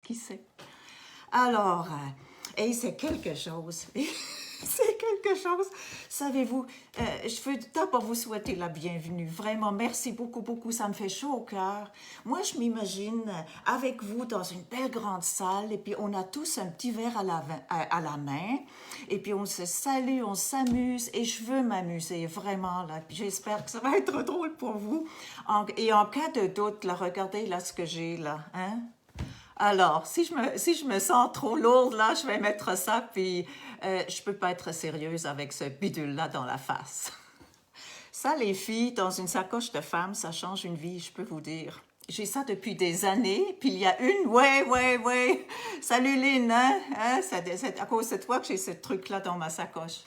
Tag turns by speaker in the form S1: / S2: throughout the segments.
S1: Qui sait? Alors, et c'est quelque chose. C'est quelque chose. Savez-vous, je veux d'abord vous souhaiter la bienvenue. Vraiment, merci beaucoup, beaucoup. Ça me fait chaud au cœur. Moi, je m'imagine avec vous dans une belle grande salle et puis on a tous un petit verre à la main et puis on se salue, on s'amuse et je veux m'amuser vraiment là. Puis j'espère que ça va être drôle pour vous. Et en cas de doute, là, regardez là ce que j'ai là, hein? Alors, si je me sens trop lourde, là, je vais mettre ça, puis je peux pas être sérieuse avec ce bidule-là dans la face. Ça, les filles, dans une sacoche de femme, ça change une vie, je peux vous dire. J'ai ça depuis des années, puis il y a une, ouais. Salut Lynn, hein? C'est à cause de toi que j'ai ce truc-là dans ma sacoche.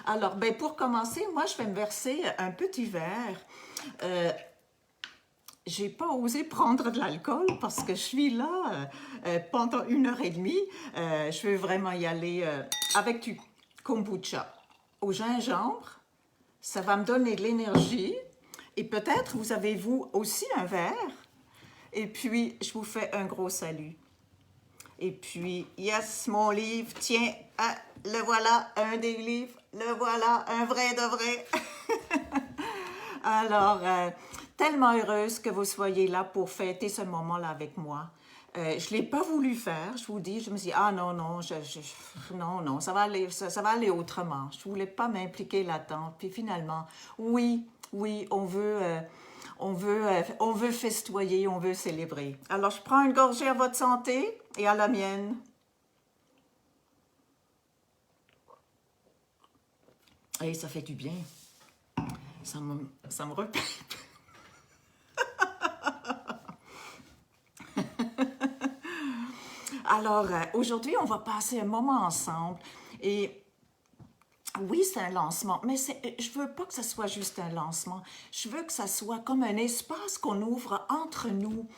S1: Alors, ben pour commencer, moi, je vais me verser un petit verre. J'ai pas osé prendre de l'alcool parce que je suis là pendant 1 heure et demie. Je veux vraiment y aller avec du kombucha au gingembre. Ça va me donner de l'énergie. Et peut-être vous avez vous aussi un verre. Et puis, je vous fais un gros salut. Et puis, yes, mon livre, tiens, le voilà, un des livres, le voilà, un vrai de vrai. Alors, tellement heureuse que vous soyez là pour fêter ce moment-là avec moi. Je ne l'ai pas voulu faire, je vous dis, je me suis dit, ah non, non, ça va aller autrement. Je ne voulais pas m'impliquer là-dedans. Puis finalement, oui, on veut festoyer, on veut célébrer. Alors, je prends une gorgée à votre santé et à la mienne. Et ça fait du bien. Ça me repère. Alors, aujourd'hui, on va passer un moment ensemble et oui, c'est un lancement, mais je veux pas que ce soit juste un lancement. Je veux que ça soit comme un espace qu'on ouvre entre nous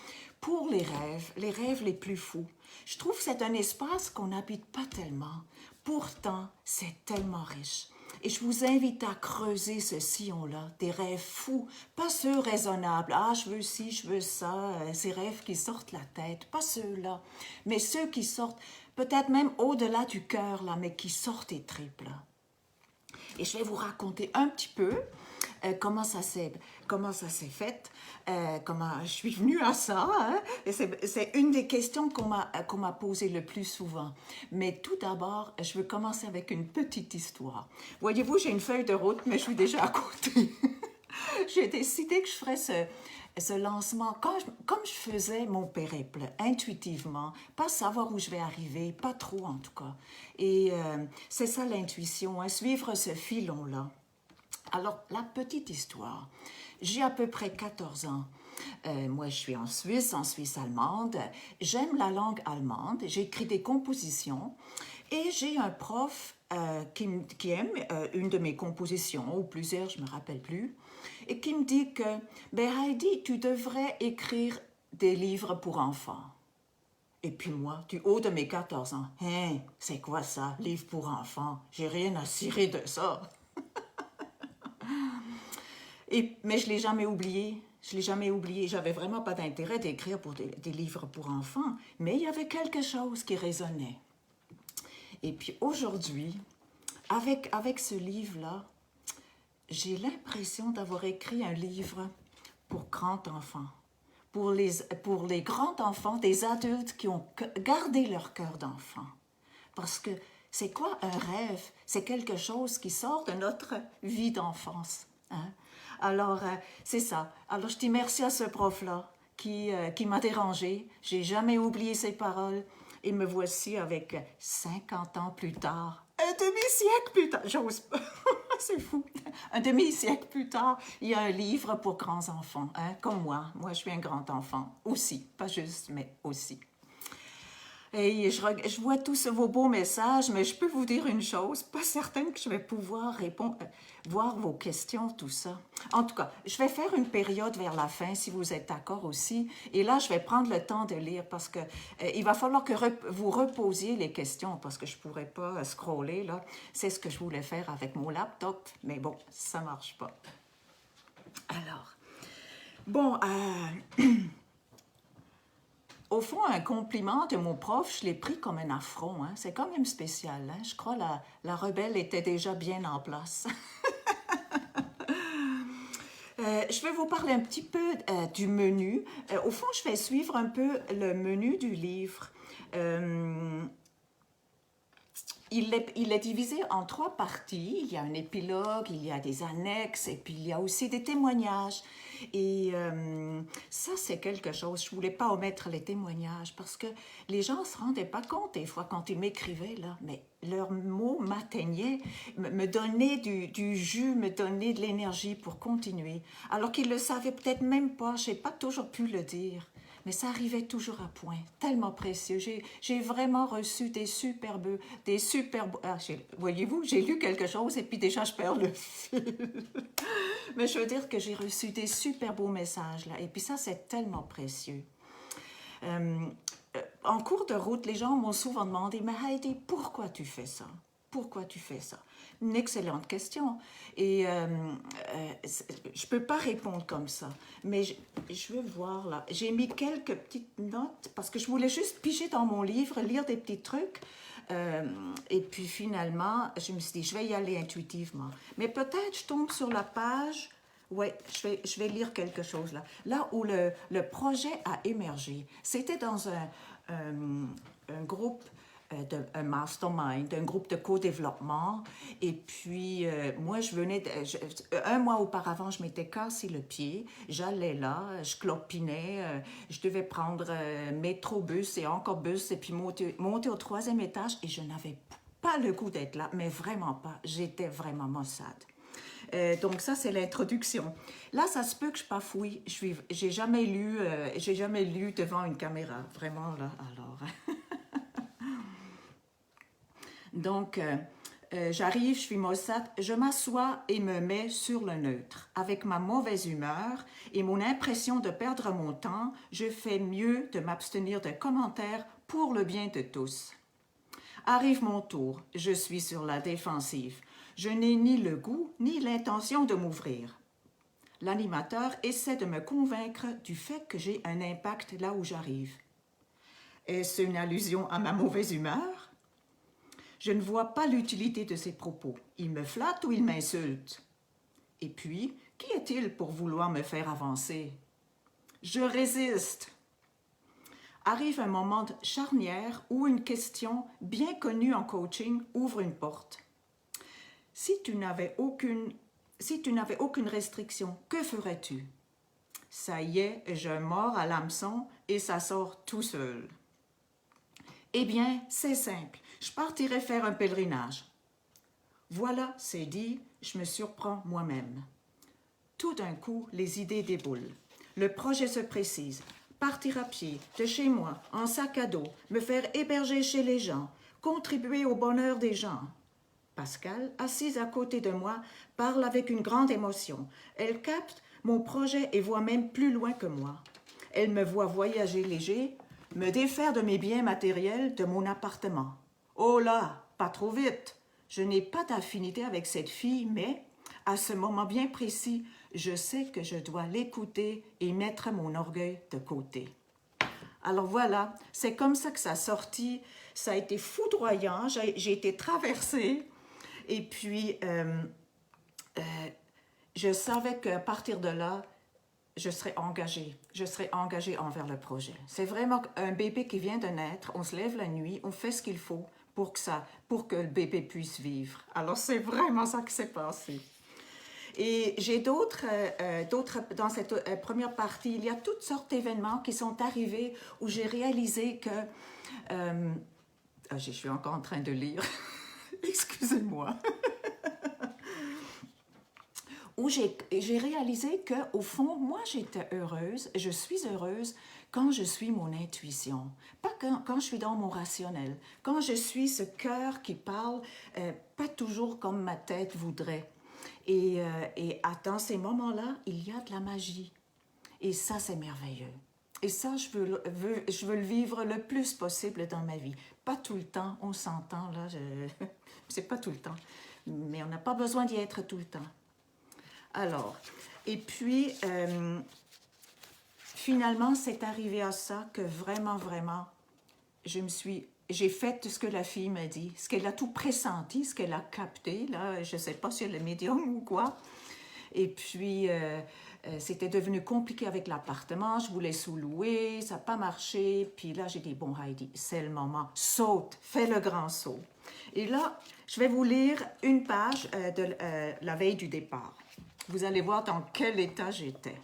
S1: pour les rêves les plus fous. Je trouve que c'est un espace qu'on n'habite pas tellement. Pourtant, c'est tellement riche. Et je vous invite à creuser ce sillon-là, des rêves fous, pas ceux raisonnables. Ah, je veux ci, je veux ça, ces rêves qui sortent la tête, pas ceux-là, mais ceux qui sortent peut-être même au-delà du cœur, là, mais qui sortent des tripes, là. Et je vais vous raconter un petit peu comment ça s'est fait, comment je suis venue à ça. Hein? C'est une des questions qu'on m'a posées le plus souvent. Mais tout d'abord, je veux commencer avec une petite histoire. Voyez-vous, j'ai une feuille de route, mais je suis déjà à côté. J'ai décidé que je ferais ce lancement comme je faisais mon périple, intuitivement, pas savoir où je vais arriver, pas trop en tout cas. Et c'est ça l'intuition, hein, suivre ce filon-là. Alors, la petite histoire. J'ai à peu près 14 ans. Moi, je suis en Suisse allemande. J'aime la langue allemande. J'écris des compositions. Et j'ai un prof qui aime une de mes compositions, ou plusieurs, je ne me rappelle plus, et qui me dit que, ben Heidi, tu devrais écrire des livres pour enfants. Et puis moi, du haut de mes 14 ans, hein, c'est quoi ça, livre pour enfants? J'ai rien à cirer de ça. Mais je ne l'ai jamais oublié. Je ne l'ai jamais oublié. J'avais vraiment pas d'intérêt d'écrire pour des livres pour enfants, mais il y avait quelque chose qui résonnait. Et puis aujourd'hui, avec ce livre-là, j'ai l'impression d'avoir écrit un livre pour grands enfants, pour les grands enfants, des adultes qui ont gardé leur cœur d'enfant. Parce que c'est quoi un rêve? C'est quelque chose qui sort de notre vie d'enfance. Hein? Alors, c'est ça. Alors, je dis merci à ce prof-là qui m'a dérangée. J'ai jamais oublié ses paroles. Et me voici avec 50 ans plus tard, un demi-siècle plus tard, j'ose pas, c'est fou, un demi-siècle plus tard, il y a un livre pour grands enfants, hein, comme moi. Moi, je suis un grand enfant aussi, pas juste, mais aussi. Et je vois tous vos beaux messages, mais je peux vous dire une chose, pas certaine que je vais pouvoir répondre, voir vos questions, tout ça. En tout cas, je vais faire une période vers la fin, si vous êtes d'accord aussi. Et là, je vais prendre le temps de lire parce que il va falloir que vous reposiez les questions parce que je ne pourrais pas scroller, là. C'est ce que je voulais faire avec mon laptop, mais bon, ça ne marche pas. Alors, bon, Au fond, un compliment de mon prof, je l'ai pris comme un affront. Hein. C'est quand même spécial. Hein. Je crois que la rebelle était déjà bien en place. Je vais vous parler un petit peu du menu. Au fond, je vais suivre un peu le menu du livre. Il est divisé en 3 parties. Il y a un épilogue, il y a des annexes et puis il y a aussi des témoignages. Et ça, c'est quelque chose. Je ne voulais pas omettre les témoignages parce que les gens ne se rendaient pas compte des fois quand ils m'écrivaient, là, mais leurs mots m'atteignaient, me donnaient du jus, me donnaient de l'énergie pour continuer. Alors qu'ils ne le savaient peut-être même pas. Je n'ai pas toujours pu le dire. Mais ça arrivait toujours à point, tellement précieux. J'ai vraiment reçu des superbes... voyez-vous, j'ai lu quelque chose et puis déjà je perds le fil. Mais je veux dire que j'ai reçu des super beaux messages là. Et puis ça, c'est tellement précieux. En cours de route, les gens m'ont souvent demandé, mais Heidi, pourquoi tu fais ça? Pourquoi tu fais ça? Une excellente question. Et je ne peux pas répondre comme ça. Mais je veux voir là. J'ai mis quelques petites notes parce que je voulais juste piger dans mon livre, lire des petits trucs. Et puis finalement, je me suis dit, je vais y aller intuitivement. Mais peut-être je tombe sur la page. Oui, je vais lire quelque chose là. Là où le projet a émergé. C'était dans un groupe, un mastermind, un groupe de co-développement. Et puis, moi, un mois auparavant, je m'étais cassé le pied. J'allais là, je clopinais. Je devais prendre métro-bus et encore bus et puis monter au 3e étage. Et je n'avais pas le goût d'être là, mais vraiment pas. J'étais vraiment maussade. Donc ça, c'est l'introduction. Là, ça se peut que je bafouille. J'ai jamais lu devant une caméra, vraiment là. Alors, donc j'arrive, je suis maussade, je m'assois et me mets sur le neutre. Avec ma mauvaise humeur et mon impression de perdre mon temps, je fais mieux de m'abstenir de commentaires pour le bien de tous. Arrive mon tour, je suis sur la défensive. Je n'ai ni le goût ni l'intention de m'ouvrir. L'animateur essaie de me convaincre du fait que j'ai un impact là où j'arrive. Est-ce une allusion à ma mauvaise humeur? Je ne vois pas l'utilité de ses propos. Il me flatte ou il m'insulte? Et puis, qui est-il pour vouloir me faire avancer? Je résiste. Arrive un moment charnière où une question bien connue en coaching ouvre une porte. Si tu n'avais aucune restriction, que ferais-tu? Ça y est, je mords à l'hameçon et ça sort tout seul. Eh bien, c'est simple, je partirai faire un pèlerinage. Voilà, c'est dit, je me surprends moi-même. Tout d'un coup, les idées déboulent. Le projet se précise. Partir à pied, de chez moi, en sac à dos, me faire héberger chez les gens, contribuer au bonheur des gens. Pascal, assise à côté de moi, parle avec une grande émotion. Elle capte mon projet et voit même plus loin que moi. Elle me voit voyager léger, me défaire de mes biens matériels, de mon appartement. Oh là, pas trop vite. Je n'ai pas d'affinité avec cette fille, mais à ce moment bien précis, je sais que je dois l'écouter et mettre mon orgueil de côté. Alors voilà, c'est comme ça que ça a sorti. Ça a été foudroyant, j'ai été traversée. Et puis, je savais qu'à partir de là, je serais engagée envers le projet. C'est vraiment un bébé qui vient de naître, on se lève la nuit, on fait ce qu'il faut pour que le bébé puisse vivre. Alors, c'est vraiment ça qui s'est passé. Et j'ai d'autres, dans cette première partie, il y a toutes sortes d'événements qui sont arrivés où j'ai réalisé que... je suis encore en train de lire. Excusez-moi. Où j'ai réalisé qu'au fond, moi, j'étais heureuse, je suis heureuse quand je suis mon intuition, pas quand je suis dans mon rationnel, quand je suis ce cœur qui parle, pas toujours comme ma tête voudrait. Et dans ces moments-là, il y a de la magie. Et ça, c'est merveilleux. Et ça, je veux le vivre le plus possible dans ma vie. Pas tout le temps, on s'entend, là, c'est pas tout le temps. Mais on n'a pas besoin d'y être tout le temps. Alors, et puis, finalement, c'est arrivé à ça que vraiment, vraiment, j'ai fait ce que la fille m'a dit, ce qu'elle a tout pressenti, ce qu'elle a capté, là, je ne sais pas si elle est médium ou quoi. Et puis, c'était devenu compliqué avec l'appartement, je voulais sous-louer, ça n'a pas marché. Puis là, j'ai dit, bon Heidi, c'est le moment, saute, fais le grand saut. Et là, je vais vous lire une page de la veille du départ. Vous allez voir dans quel état j'étais.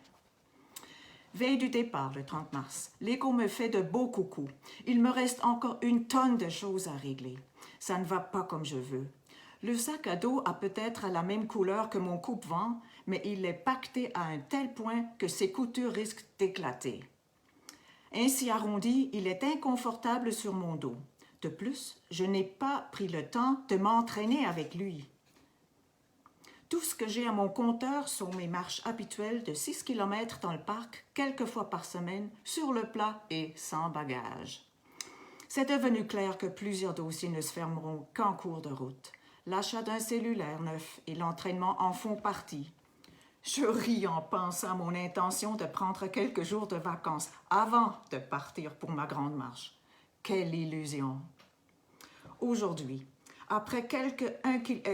S1: Veille du départ, le 30 mars. L'écho me fait de beaux coucous. Il me reste encore une tonne de choses à régler. Ça ne va pas comme je veux. Le sac à dos a peut-être la même couleur que mon coupe-vent, mais il est pacté à un tel point que ses coutures risquent d'éclater. Ainsi arrondi, il est inconfortable sur mon dos. De plus, je n'ai pas pris le temps de m'entraîner avec lui. Tout ce que j'ai à mon compteur sont mes marches habituelles de 6 km dans le parc, quelques fois par semaine, sur le plat et sans bagage. C'est devenu clair que plusieurs dossiers ne se fermeront qu'en cours de route. L'achat d'un cellulaire neuf et l'entraînement en font partie. Je ris en pensant à mon intention de prendre quelques jours de vacances avant de partir pour ma grande marche. Quelle illusion! Aujourd'hui, après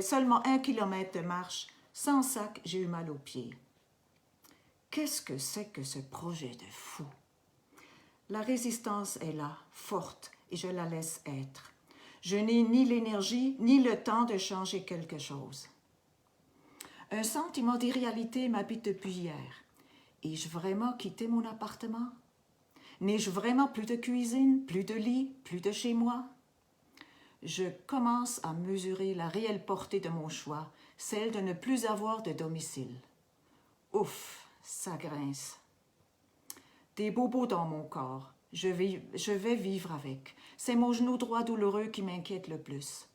S1: seulement 1 kilomètre de marche, sans sac, j'ai eu mal aux pieds. Qu'est-ce que c'est que ce projet de fou? La résistance est là, forte, et je la laisse être. Je n'ai ni l'énergie ni le temps de changer quelque chose. Un sentiment d'irréalité m'habite depuis hier. Ai-je vraiment quitté mon appartement? N'ai-je vraiment plus de cuisine, plus de lit, plus de chez moi? Je commence à mesurer la réelle portée de mon choix, celle de ne plus avoir de domicile. Ouf, ça grince. Des bobos dans mon corps. Je vais vivre avec. C'est mon genou droit douloureux qui m'inquiète le plus.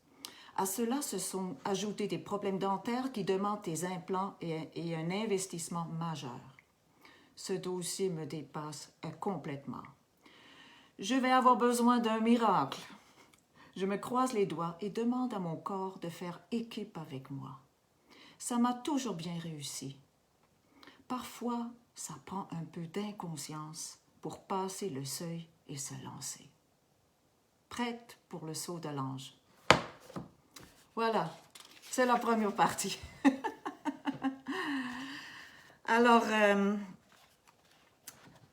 S1: À cela se sont ajoutés des problèmes dentaires qui demandent des implants et un investissement majeur. Ce dossier me dépasse complètement. Je vais avoir besoin d'un miracle. Je me croise les doigts et demande à mon corps de faire équipe avec moi. Ça m'a toujours bien réussi. Parfois, ça prend un peu d'inconscience pour passer le seuil et se lancer. Prête pour le saut de l'ange. Voilà, c'est la première partie. Alors,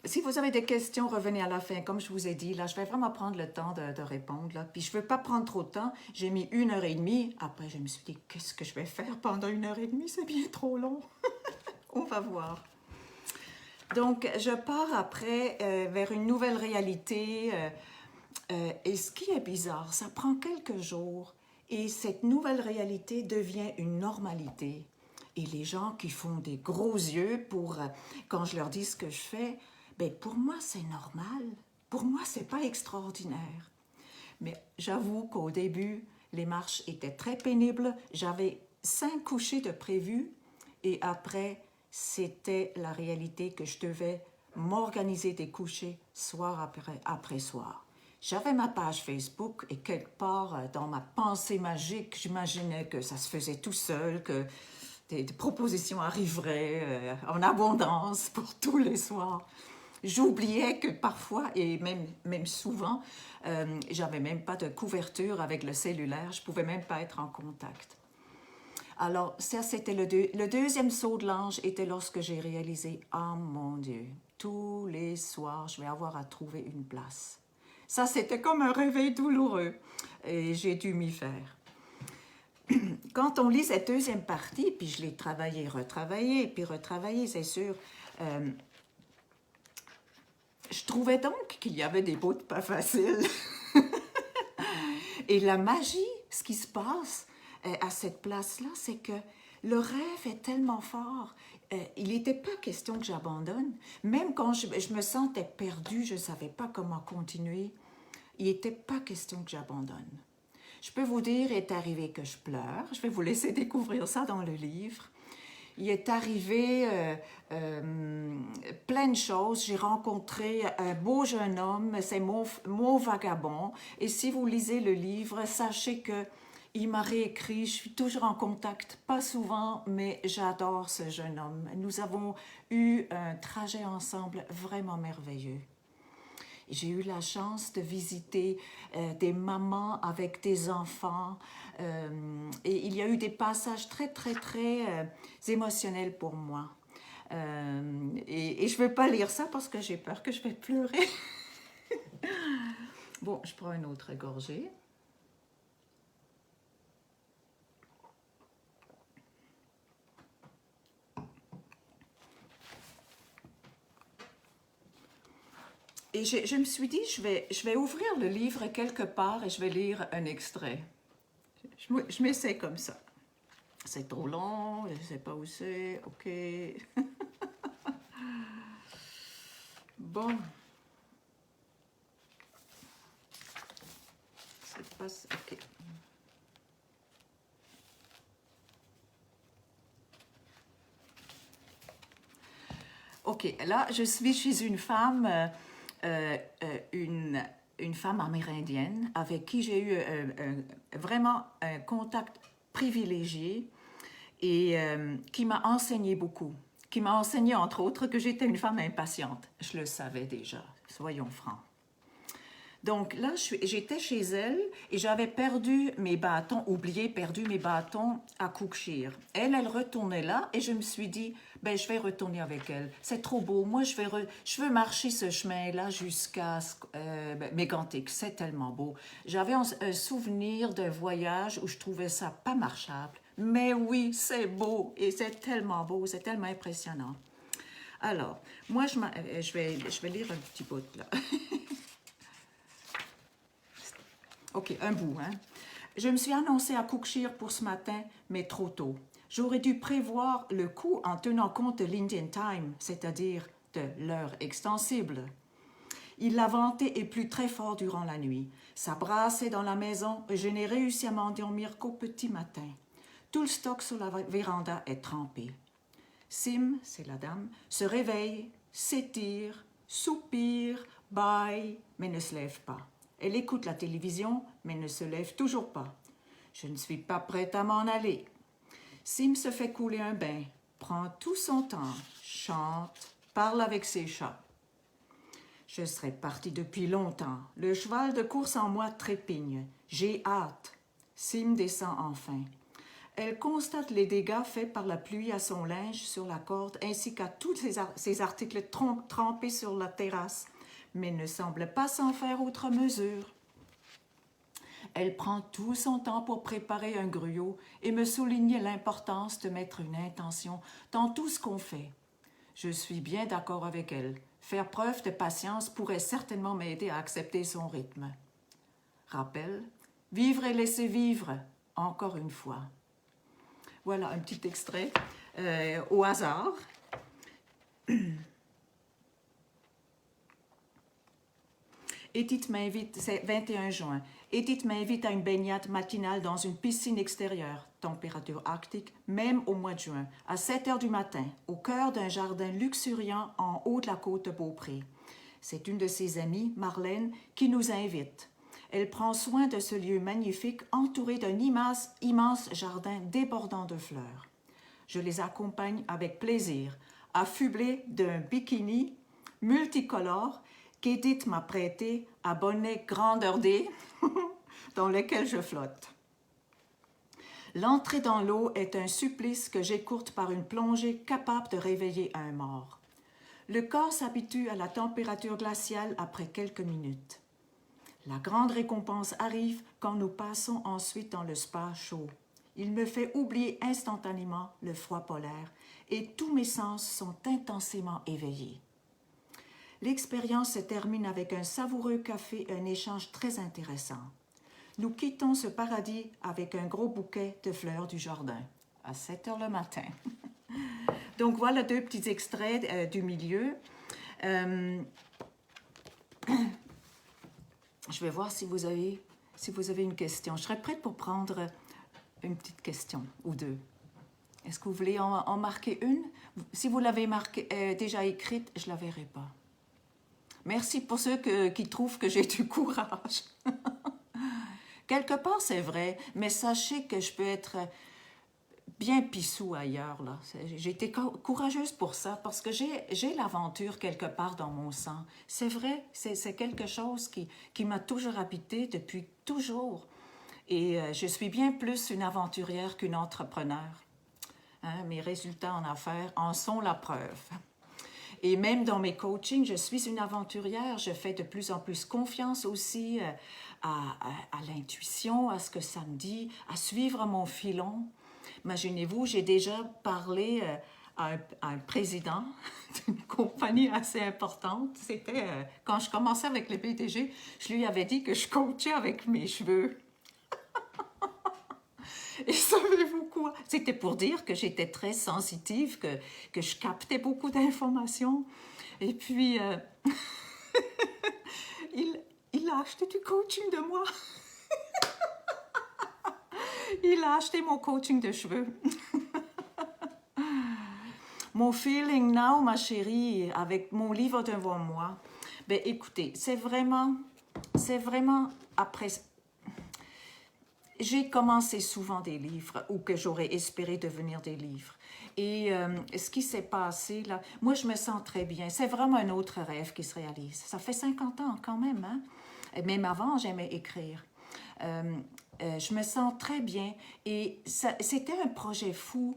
S1: si vous avez des questions, revenez à la fin. Comme je vous ai dit, là, je vais vraiment prendre le temps de répondre. Là. Puis je ne veux pas prendre trop de temps. J'ai mis 1h30. Après, je me suis dit, qu'est-ce que je vais faire pendant 1h30? C'est bien trop long. On va voir. Donc, je pars après vers une nouvelle réalité. Et ce qui est bizarre, ça prend quelques jours. Et cette nouvelle réalité devient une normalité. Et les gens qui font des gros yeux quand je leur dis ce que je fais, ben pour moi, c'est normal. Pour moi, c'est pas extraordinaire. Mais j'avoue qu'au début, les marches étaient très pénibles. J'avais 5 couchers de prévus. Et après, c'était la réalité que je devais m'organiser des couchers soir après soir. J'avais ma page Facebook et quelque part dans ma pensée magique, j'imaginais que ça se faisait tout seul, que des propositions arriveraient en abondance pour tous les soirs. J'oubliais que parfois, et même souvent, j'avais même pas de couverture avec le cellulaire, je pouvais même pas être en contact. Alors, ça, c'était le deuxième saut de l'ange était lorsque j'ai réalisé, oh mon Dieu, tous les soirs, je vais avoir à trouver une place. Ça, c'était comme un réveil douloureux et j'ai dû m'y faire. Quand on lit cette deuxième partie, puis je l'ai travaillée, retravaillée, c'est sûr, je trouvais donc qu'il y avait des bouts pas faciles. Et la magie, ce qui se passe à cette place-là, c'est que le rêve est tellement fort. Il n'était pas question que j'abandonne. Même quand je me sentais perdue, je ne savais pas comment continuer, il n'était pas question que j'abandonne. Je peux vous dire, il est arrivé que je pleure. Je vais vous laisser découvrir ça dans le livre. Il est arrivé plein de choses. J'ai rencontré un beau jeune homme, c'est mon vagabond. Et si vous lisez le livre, sachez que Il m'a réécrit, je suis toujours en contact, pas souvent, mais j'adore ce jeune homme. Nous avons eu un trajet ensemble vraiment merveilleux. J'ai eu la chance de visiter des mamans avec des enfants et il y a eu des passages très émotionnels pour moi. Et je ne veux pas lire ça parce que j'ai peur que je vais pleurer. Bon, je prends une autre gorgée. Et je me suis dit, je vais ouvrir le livre quelque part et je vais lire un extrait. Je m'essaie comme ça. C'est trop long, je ne sais pas où c'est, ok. Bon. C'est pas... ok. Ok, là, je suis chez une femme, une femme amérindienne avec qui j'ai eu vraiment un contact privilégié et qui m'a enseigné beaucoup. Qui m'a enseigné, entre autres, que j'étais une femme impatiente. Je le savais déjà, soyons francs. Donc là, j'étais chez elle et j'avais perdu mes bâtons, perdu mes bâtons à Cookshire. Elle retournait là et je me suis dit, ben je vais retourner avec elle. C'est trop beau. Moi, je veux marcher ce chemin-là jusqu'à Mégantic. C'est tellement beau. J'avais un souvenir d'un voyage où je trouvais ça pas marchable. Mais oui, c'est beau et c'est tellement beau, c'est tellement impressionnant. Alors, moi, je vais lire un petit bout là. OK, un bout, hein. Je me suis annoncée à Cookshire pour ce matin, mais trop tôt. J'aurais dû prévoir le coup en tenant compte de l'Indian Time, c'est-à-dire de l'heure extensible. Il l'a venté et plu très fort durant la nuit. Ça brassait dans la maison et je n'ai réussi à m'endormir qu'au petit matin. Tout le stock sur la véranda est trempé. Sim, c'est la dame, se réveille, s'étire, soupire, bâille, mais ne se lève pas. Elle écoute la télévision, mais ne se lève toujours pas. Je ne suis pas prête à m'en aller. Sim se fait couler un bain, prend tout son temps, chante, parle avec ses chats. Je serais partie depuis longtemps. Le cheval de course en moi trépigne. J'ai hâte. Sim descend enfin. Elle constate les dégâts faits par la pluie à son linge sur la corde ainsi qu'à tous ses articles trempés sur la terrasse, mais ne semble pas s'en faire outre mesure. Elle prend tout son temps pour préparer un gruau et me souligne l'importance de mettre une intention dans tout ce qu'on fait. Je suis bien d'accord avec elle. Faire preuve de patience pourrait certainement m'aider à accepter son rythme. Rappel, vivre et laisser vivre, encore une fois. Voilà un petit extrait au hasard. Edith m'invite, c'est 21 juin. Edith m'invite à une baignade matinale dans une piscine extérieure, température arctique, même au mois de juin, à 7 heures du matin, au cœur d'un jardin luxuriant en haut de la côte de Beaupré. C'est une de ses amies, Marlène, qui nous invite. Elle prend soin de ce lieu magnifique entouré d'un immense jardin débordant de fleurs. Je les accompagne avec plaisir, affublée d'un bikini multicolore qu'Edith m'a prêté à bonnet grandeur D dans lequel je flotte. L'entrée dans l'eau est un supplice que j'écourte par une plongée capable de réveiller un mort. Le corps s'habitue à la température glaciale après quelques minutes. La grande récompense arrive quand nous passons ensuite dans le spa chaud. Il me fait oublier instantanément le froid polaire et tous mes sens sont intensément éveillés. L'expérience se termine avec un savoureux café et un échange très intéressant. Nous quittons ce paradis avec un gros bouquet de fleurs du jardin, à 7 heures le matin. Donc voilà deux petits extraits du milieu. Je vais voir si vous avez une question. Je serais prête pour prendre une petite question ou deux. Est-ce que vous voulez en marquer une? Si vous l'avez déjà écrite, je ne la verrai pas. Merci pour ceux qui trouvent que j'ai du courage. Quelque part, c'est vrai, mais sachez que je peux être bien pissou ailleurs, là. J'ai été courageuse pour ça, parce que j'ai l'aventure quelque part dans mon sang. C'est vrai, c'est quelque chose qui m'a toujours habité depuis toujours. Et je suis bien plus une aventurière qu'une entrepreneur. Hein, mes résultats en affaires en sont la preuve. Et même dans mes coachings, je suis une aventurière. Je fais de plus en plus confiance aussi à l'intuition, à ce que ça me dit, à suivre mon filon. Imaginez-vous, j'ai déjà parlé à un président d'une compagnie assez importante. C'était quand je commençais avec les PDG, je lui avais dit que je coachais avec mes cheveux. Et savez-vous quoi? C'était pour dire que j'étais très sensitive, que je captais beaucoup d'informations. Et puis, il a acheté du coaching de moi. Il a acheté mon coaching de cheveux. Mon feeling now, ma chérie, avec mon livre devant moi, ben écoutez, c'est vraiment après. J'ai commencé souvent des livres ou que j'aurais espéré devenir des livres. Et ce qui s'est passé là, moi je me sens très bien. C'est vraiment un autre rêve qui se réalise. Ça fait 50 ans quand même, hein? Et même avant, j'aimais écrire. Je me sens très bien et c'était un projet fou,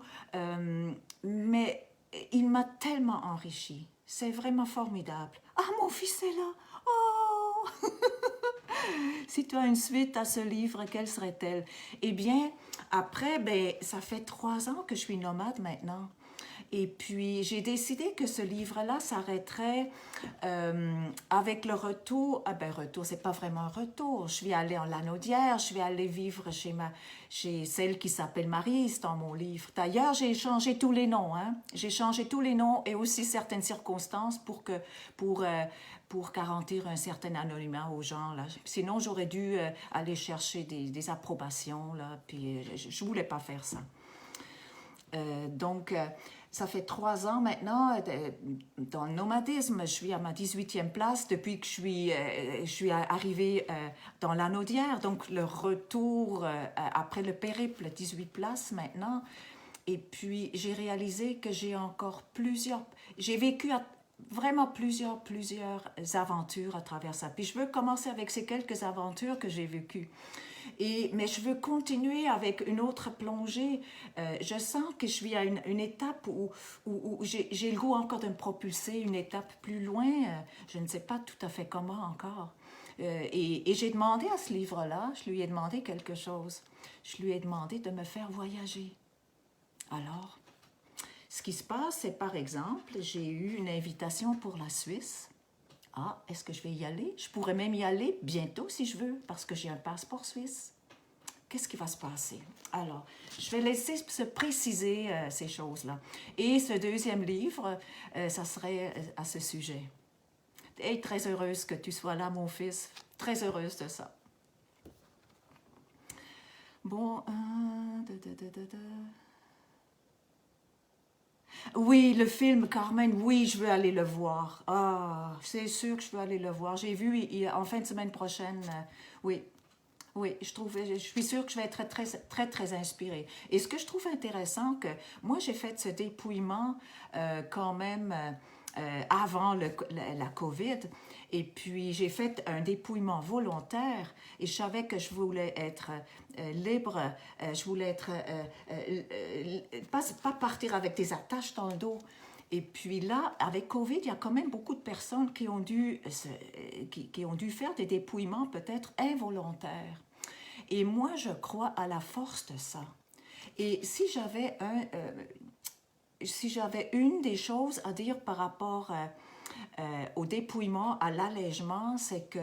S1: mais il m'a tellement enrichi. C'est vraiment formidable. Ah, mon fils est là! Oh! Si tu as une suite à ce livre, quelle serait-elle? Eh bien, après, ben, ça fait 3 ans que je suis nomade maintenant. Et puis, j'ai décidé que ce livre-là s'arrêterait avec le retour. Ah ben, retour, c'est pas vraiment un retour. Je vais aller en Lanaudière, je vais aller vivre chez celle qui s'appelle Marie, c'est dans mon livre. D'ailleurs, j'ai changé tous les noms, hein. J'ai changé tous les noms et aussi certaines circonstances pour garantir un certain anonymat aux gens, là. Sinon, j'aurais dû aller chercher des approbations, là, puis je voulais pas faire ça. Donc, ça fait 3 ans maintenant dans le nomadisme. Je suis à ma 18e place depuis que je suis arrivée dans la Naudière. Donc, le retour après le périple, 18 places maintenant. Et puis, j'ai réalisé que j'ai encore j'ai vécu vraiment plusieurs aventures à travers ça. Puis, je veux commencer avec ces quelques aventures que j'ai vécues. Mais je veux continuer avec une autre plongée. Je sens que je suis à une étape où j'ai le goût encore de me propulser une étape plus loin. Je ne sais pas tout à fait comment encore. Et j'ai demandé à ce livre-là, je lui ai demandé quelque chose. Je lui ai demandé de me faire voyager. Alors, ce qui se passe, c'est par exemple, j'ai eu une invitation pour la Suisse. Ah, est-ce que je vais y aller? Je pourrais même y aller bientôt si je veux, parce que j'ai un passeport suisse. Qu'est-ce qui va se passer? Alors, je vais laisser se préciser ces choses-là. Et ce deuxième livre, ça serait à ce sujet. Et très heureuse que tu sois là, mon fils. Très heureuse de ça. Bon, Oui, le film Carmen, oui, je veux aller le voir. Ah, c'est sûr que je veux aller le voir. J'ai vu en fin de semaine prochaine. Oui, oui, je suis sûre que je vais être très, très, très inspirée. Et ce que je trouve intéressant, que moi, j'ai fait ce dépouillement quand même avant la COVID. Et puis, j'ai fait un dépouillement volontaire et je savais que je voulais être libre, je voulais être, pas partir avec des attaches dans le dos. Et puis là, avec COVID, il y a quand même beaucoup de personnes qui ont dû faire des dépouillements peut-être involontaires. Et moi, je crois à la force de ça. Et si j'avais une des choses à dire par rapport au dépouillement, à l'allègement, c'est que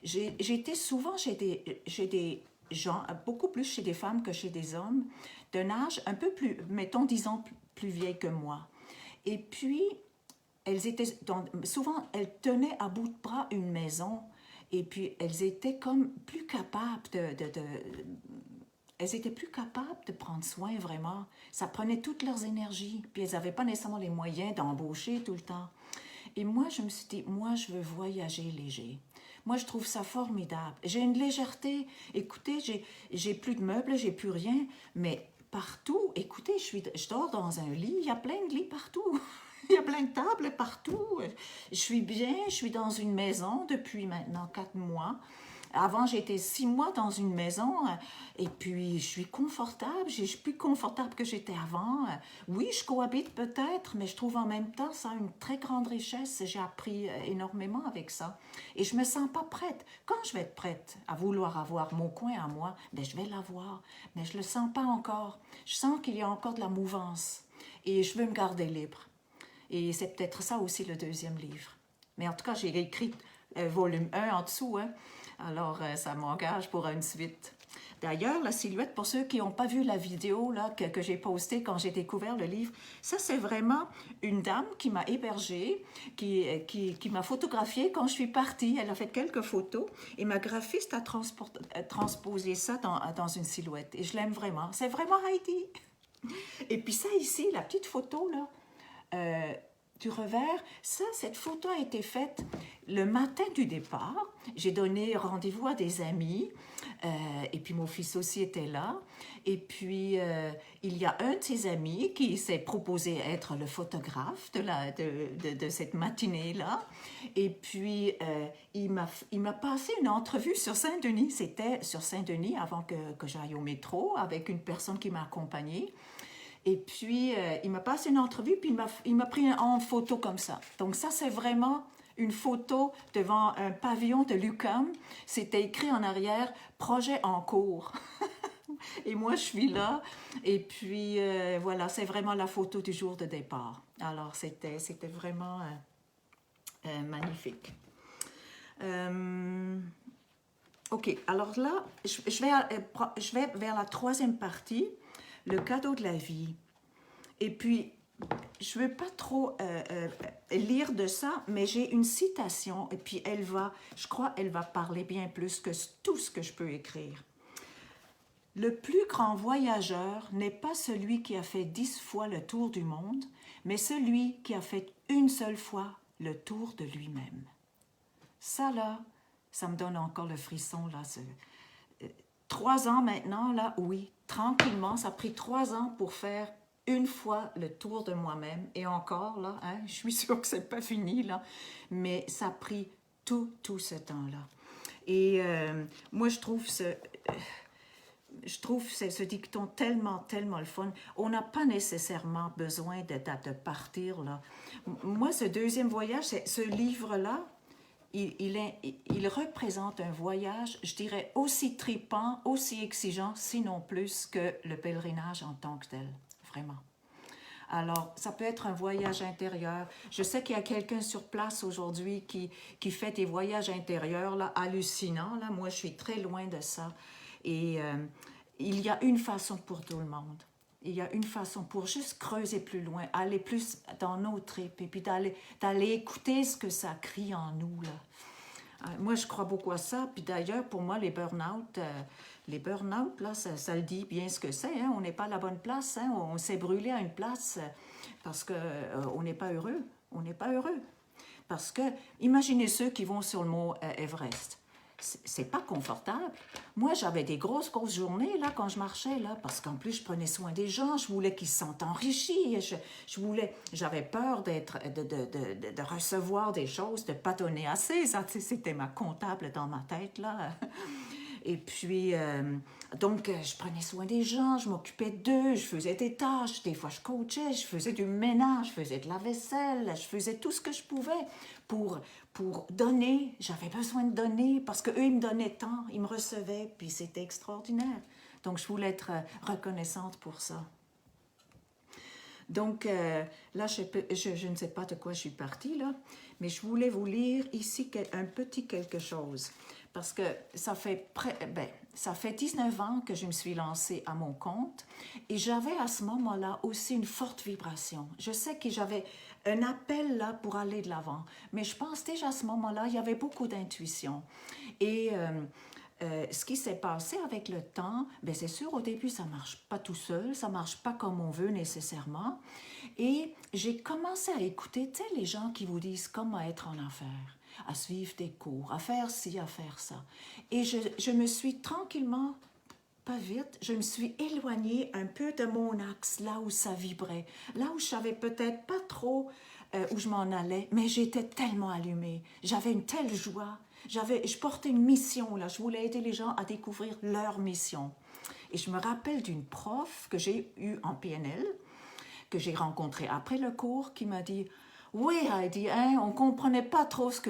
S1: j'étais souvent chez des gens, beaucoup plus chez des femmes que chez des hommes, d'un âge un peu plus, mettons, 10 ans plus vieilles que moi. Et puis, souvent, elles tenaient à bout de bras une maison, et puis elles étaient comme plus capables elles étaient plus capables de prendre soin vraiment. Ça prenait toutes leurs énergies, puis elles n'avaient pas nécessairement les moyens d'embaucher tout le temps. Et moi, je me suis dit, moi, je veux voyager léger. Moi, je trouve ça formidable. J'ai une légèreté. Écoutez, j'ai plus de meubles, j'ai plus rien, mais partout, écoutez, je dors dans un lit, il y a plein de lits partout. Il y a plein de tables partout. Je suis bien, je suis dans une maison depuis maintenant 4 mois. Avant, j'étais 6 mois dans une maison et puis je suis confortable. Je suis plus confortable que j'étais avant. Oui, je cohabite peut-être, mais je trouve en même temps ça une très grande richesse. J'ai appris énormément avec ça. Et je me sens pas prête. Quand je vais être prête à vouloir avoir mon coin à moi, ben je vais l'avoir. Mais je le sens pas encore. Je sens qu'il y a encore de la mouvance et je veux me garder libre. Et c'est peut-être ça aussi le deuxième livre. Mais en tout cas, j'ai écrit volume 1 en dessous, hein? Alors ça m'engage pour une suite. D'ailleurs, la silhouette, pour ceux qui n'ont pas vu la vidéo là, que j'ai postée quand j'ai découvert le livre, ça c'est vraiment une dame qui m'a hébergée, qui m'a photographiée quand je suis partie. Elle a fait quelques photos et ma graphiste a transposé ça dans une silhouette. Et je l'aime vraiment. C'est vraiment Heidi. Et puis ça ici, la petite photo là, du revers, cette photo a été faite le matin du départ. J'ai donné rendez-vous à des amis, et puis mon fils aussi était là. Et puis, il y a un de ses amis qui s'est proposé être le photographe de cette matinée-là. Et puis, il m'a passé une entrevue sur Saint-Denis. C'était sur Saint-Denis avant que j'aille au métro avec une personne qui m'a accompagnée. Et puis, il m'a passé une entrevue, puis il m'a pris en photo comme ça. Donc ça, c'est vraiment une photo devant un pavillon de l'UQAM. C'était écrit en arrière « Projet en cours ». Et moi, je suis là. Et puis, voilà, c'est vraiment la photo du jour de départ. Alors, c'était vraiment magnifique. OK, alors là, je vais vers la troisième partie. Le cadeau de la vie. Et puis, je ne veux pas trop lire de ça, mais j'ai une citation, et puis je crois qu'elle va parler bien plus que tout ce que je peux écrire. Le plus grand voyageur n'est pas celui qui a fait 10 fois le tour du monde, mais celui qui a fait une seule fois le tour de lui-même. Ça, là, ça me donne encore le frisson, là. 3 ans maintenant, là, oui, tranquillement, ça a pris 3 ans pour faire une fois le tour de moi-même. Et encore, là, hein, je suis sûre que c'est pas fini, là, mais ça a pris tout ce temps-là. Et moi, je trouve ce dicton tellement le fun. On n'a pas nécessairement besoin de partir, là. Moi, ce deuxième voyage, ce livre-là, il représente un voyage, je dirais, aussi tripant, aussi exigeant, sinon plus que le pèlerinage en tant que tel, vraiment. Alors, ça peut être un voyage intérieur. Je sais qu'il y a quelqu'un sur place aujourd'hui qui fait des voyages intérieurs là, hallucinants. Là. Moi, je suis très loin de ça. Et il y a une façon pour tout le monde. Il y a une façon pour juste creuser plus loin, aller plus dans nos tripes et puis d'aller écouter ce que ça crie en nous, là. Moi, je crois beaucoup à ça. Puis d'ailleurs, pour moi, les burn-out, là, ça le dit bien ce que c'est. Hein? On n'est pas à la bonne place. Hein? On s'est brûlé à une place parce qu'on n'est pas heureux. On n'est pas heureux. Parce que, imaginez ceux qui vont sur le mont Everest. C'est pas confortable. Moi, j'avais des grosses journées là, quand je marchais, là, parce qu'en plus, je prenais soin des gens, je voulais qu'ils se sentent enrichis, j'avais peur de recevoir des choses, de pas donner assez. Ça, c'était ma comptable dans ma tête, là. Et puis, donc, je prenais soin des gens, je m'occupais d'eux, je faisais des tâches, des fois je coachais, je faisais du ménage, je faisais de la vaisselle, je faisais tout ce que je pouvais pour donner. J'avais besoin de donner parce qu'eux, ils me donnaient tant, ils me recevaient, puis c'était extraordinaire. Donc, je voulais être reconnaissante pour ça. Donc, là, je ne sais pas de quoi je suis partie, là, mais je voulais vous lire ici un petit quelque chose. Parce que ça fait 19 ans que je me suis lancée à mon compte et j'avais à ce moment-là aussi une forte vibration. Je sais que j'avais un appel là pour aller de l'avant, mais je pense déjà à ce moment-là, il y avait beaucoup d'intuition. Et ce qui s'est passé avec le temps, bien c'est sûr, au début, ça ne marche pas tout seul, ça ne marche pas comme on veut nécessairement. Et j'ai commencé à écouter, tu sais, les gens qui vous disent comment être en affaires. à suivre des cours, à faire ci, à faire ça. Et je me suis tranquillement, pas vite, je me suis éloignée un peu de mon axe, là où ça vibrait, là où je savais peut-être pas trop où je m'en allais, mais j'étais tellement allumée, j'avais une telle joie, je portais une mission, là, je voulais aider les gens à découvrir leur mission. Et je me rappelle d'une prof que j'ai eue en PNL, que j'ai rencontrée après le cours, qui m'a dit « Oui, Heidi, hein, on ne comprenait pas trop ce que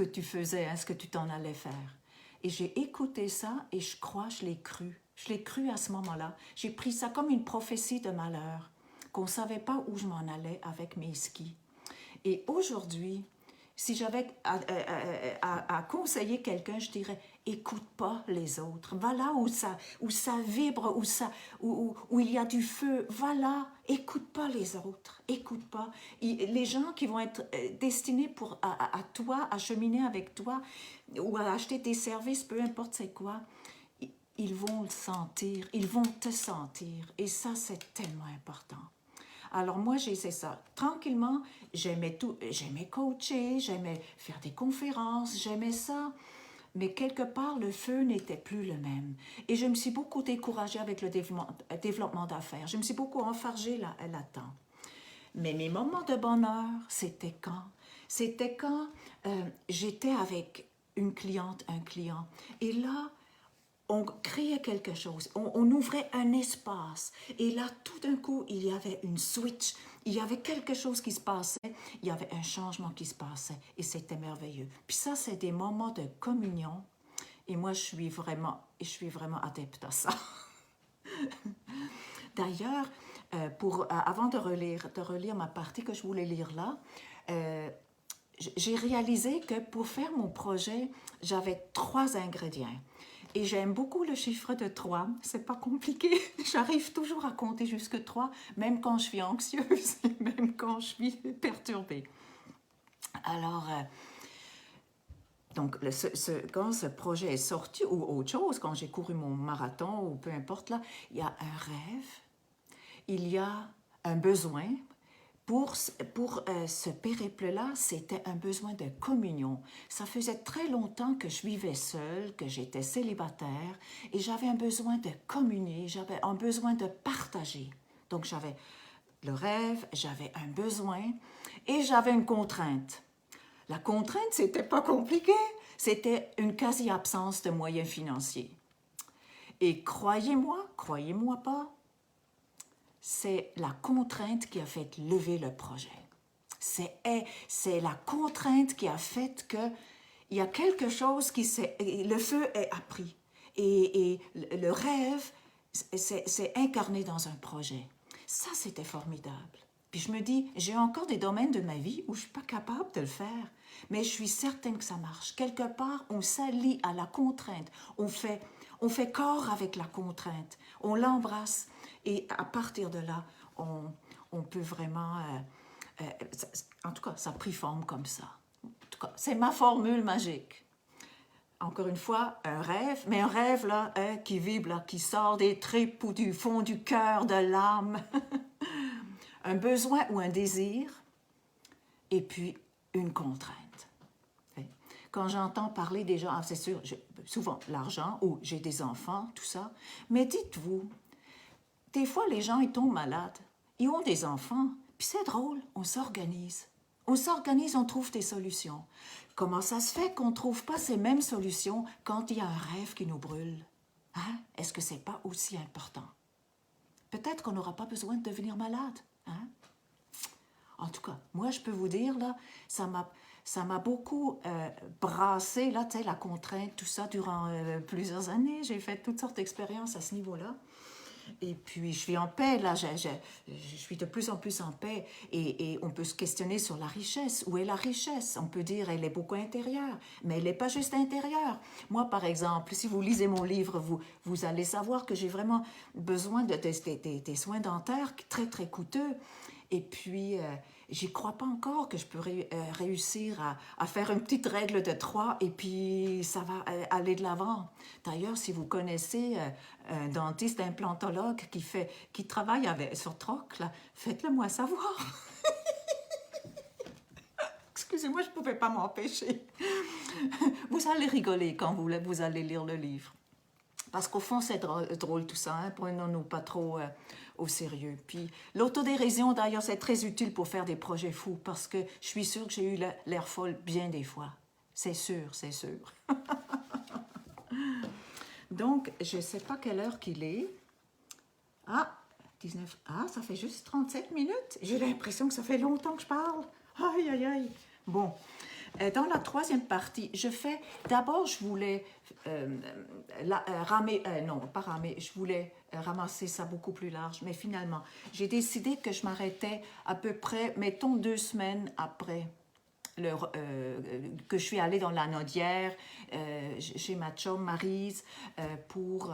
S1: tu faisais, hein, ce que tu t'en allais faire. » Et j'ai écouté ça et je crois, je l'ai cru. Je l'ai cru à ce moment-là. J'ai pris ça comme une prophétie de malheur, qu'on ne savait pas où je m'en allais avec mes skis. Et aujourd'hui, si j'avais à conseiller quelqu'un, je dirais, écoute pas les autres. Va là où ça vibre, où il y a du feu. Va là, écoute pas les autres. Écoute pas. Les gens qui vont être destinés à toi, à cheminer avec toi, ou à acheter tes services, peu importe c'est quoi, ils vont le sentir, ils vont te sentir. Et ça, c'est tellement important. Alors moi, j'ai essayé ça. Tranquillement, j'aimais coacher, j'aimais faire des conférences, j'aimais ça. Mais quelque part, le feu n'était plus le même. Et je me suis beaucoup découragée avec le développement d'affaires. Je me suis beaucoup enfargée là-dedans. Mais mes moments de bonheur, c'était quand? C'était quand j'étais avec une cliente, un client. Et là, on créait quelque chose, on ouvrait un espace. Et là, tout d'un coup, il y avait une switch, il y avait quelque chose qui se passait, il y avait un changement qui se passait, et c'était merveilleux. Puis ça, c'est des moments de communion, et moi, je suis vraiment adepte à ça. D'ailleurs, avant de relire ma partie que je voulais lire là, j'ai réalisé que pour faire mon projet, j'avais 3 ingrédients. Et j'aime beaucoup le chiffre de 3. C'est pas compliqué. J'arrive toujours à compter jusque 3, même quand je suis anxieuse, même quand je suis perturbée. Alors, donc, quand ce projet est sorti, ou autre chose, quand j'ai couru mon marathon, ou peu importe, là, il y a un rêve, il y a un besoin. Pour ce périple-là, c'était un besoin de communion. Ça faisait très longtemps que je vivais seule, que j'étais célibataire, et j'avais un besoin de communier, j'avais un besoin de partager. Donc j'avais le rêve, j'avais un besoin, et j'avais une contrainte. La contrainte, c'était pas compliqué, c'était une quasi-absence de moyens financiers. Et croyez-moi pas, c'est la contrainte qui a fait lever le projet. C'est la contrainte qui a fait que il y a quelque chose le feu est appris. Et le rêve s'est incarné dans un projet. Ça, c'était formidable. Puis je me dis, j'ai encore des domaines de ma vie où je ne suis pas capable de le faire. Mais je suis certaine que ça marche. Quelque part, on s'allie à la contrainte. On fait corps avec la contrainte. On l'embrasse. Et à partir de là, on peut vraiment... en tout cas, ça a pris forme comme ça. En tout cas, c'est ma formule magique. Encore une fois, un rêve, mais un rêve là, qui vibre, là, qui sort des tripes ou du fond du cœur, de l'âme. Un besoin ou un désir, et puis une contrainte. Quand j'entends parler des gens, c'est sûr, souvent l'argent, ou j'ai des enfants, tout ça, mais dites-vous, des fois les gens, ils tombent malades, ils ont des enfants, puis c'est drôle, on s'organise. On s'organise, on trouve des solutions. Comment ça se fait qu'on ne trouve pas ces mêmes solutions quand il y a un rêve qui nous brûle? Hein? Est-ce que ce n'est pas aussi important? Peut-être qu'on n'aura pas besoin de devenir malade. Hein? En tout cas, moi, je peux vous dire, là, ça m'a beaucoup brassé, là, tu sais, la contrainte, tout ça, durant plusieurs années. J'ai fait toutes sortes d'expériences à ce niveau-là. Et puis, je suis en paix, là, je suis de plus en plus en paix. Et on peut se questionner sur la richesse. Où est la richesse? On peut dire, elle est beaucoup intérieure, mais elle n'est pas juste intérieure. Moi, par exemple, si vous lisez mon livre, vous allez savoir que j'ai vraiment besoin des soins dentaires très, très coûteux. Et puis, j'y crois pas encore que je peux réussir à faire une petite règle de 3 et puis ça va aller de l'avant. D'ailleurs, si vous connaissez un dentiste implantologue qui travaille sur Troc, là, faites-le moi savoir. Excusez-moi, je ne pouvais pas m'empêcher. Vous allez rigoler quand vous allez lire le livre. Parce qu'au fond, c'est drôle tout ça, hein? Prenons-nous pas trop au sérieux. Puis l'autodérision, d'ailleurs, c'est très utile pour faire des projets fous, parce que je suis sûre que j'ai eu l'air folle bien des fois. C'est sûr, c'est sûr. Donc, je ne sais pas quelle heure qu'il est. Ah, 19. Ah, ça fait juste 37 minutes. J'ai l'impression que ça fait longtemps que je parle. Aïe, aïe, aïe. Bon, dans la troisième partie, d'abord, je voulais je voulais ramasser ça beaucoup plus large, mais finalement, j'ai décidé que je m'arrêtais à peu près, mettons 2 semaines après que je suis allée dans la Nodière chez ma chum Maryse pour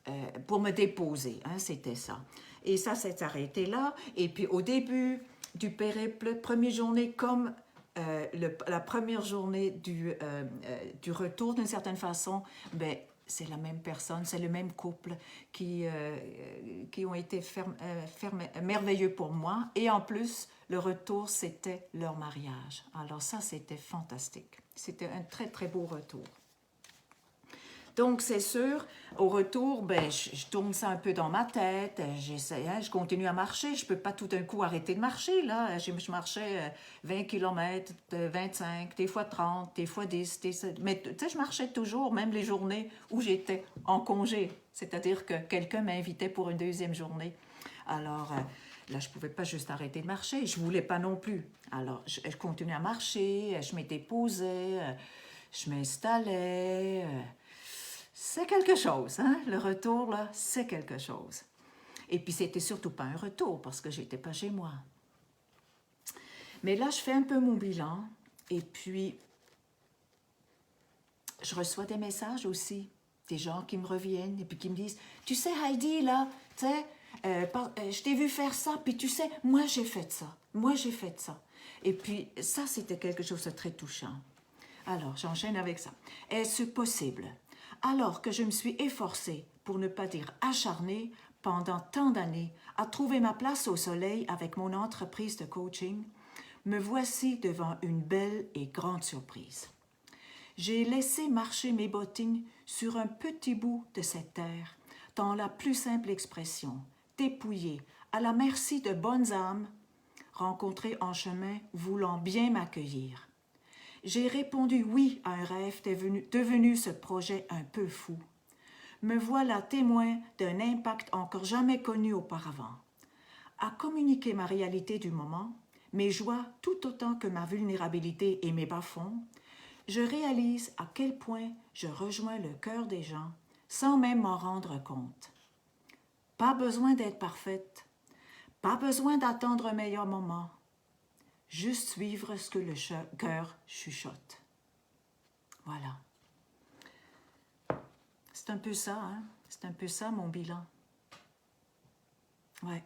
S1: me déposer, hein, c'était ça. Et ça s'est arrêté là. Et puis au début du périple, première journée comme la première journée du retour, d'une certaine façon, ben, c'est la même personne, c'est le même couple qui ont été merveilleux pour moi. Et en plus, le retour, c'était leur mariage. Alors ça, c'était fantastique. C'était un très, très beau retour. Donc, c'est sûr, au retour, ben, je tourne ça un peu dans ma tête, j'essaie, hein, je continue à marcher, je ne peux pas tout d'un coup arrêter de marcher, là. Je marchais 20 km, 25, des fois 30, des fois 10, mais tu sais, je marchais toujours, même les journées où j'étais en congé, c'est-à-dire que quelqu'un m'invitait pour une deuxième journée. Alors, là, je ne pouvais pas juste arrêter de marcher, je ne voulais pas non plus. Alors, je continuais à marcher, je m'étais posée, je m'installais... C'est quelque chose, hein? Le retour, là, c'est quelque chose. Et puis, c'était surtout pas un retour parce que j'étais pas chez moi. Mais là, je fais un peu mon bilan et puis, je reçois des messages aussi, des gens qui me reviennent et puis qui me disent « Tu sais, Heidi, là, tu sais, je t'ai vu faire ça, puis tu sais, moi, j'ai fait ça. Moi, j'ai fait ça. » Et puis, ça, c'était quelque chose de très touchant. Alors, j'enchaîne avec ça. Est-ce possible? Alors que je me suis efforcée, pour ne pas dire acharnée, pendant tant d'années, à trouver ma place au soleil avec mon entreprise de coaching, me voici devant une belle et grande surprise. J'ai laissé marcher mes bottines sur un petit bout de cette terre, dans la plus simple expression, dépouillée, à la merci de bonnes âmes, rencontrées en chemin, voulant bien m'accueillir. J'ai répondu oui à un rêve devenu ce projet un peu fou. Me voilà témoin d'un impact encore jamais connu auparavant. À communiquer ma réalité du moment, mes joies tout autant que ma vulnérabilité et mes bas-fonds, je réalise à quel point je rejoins le cœur des gens sans même m'en rendre compte. Pas besoin d'être parfaite, pas besoin d'attendre un meilleur moment. Juste suivre ce que le cœur chuchote. Voilà. C'est un peu ça, hein? C'est un peu ça, mon bilan. Ouais.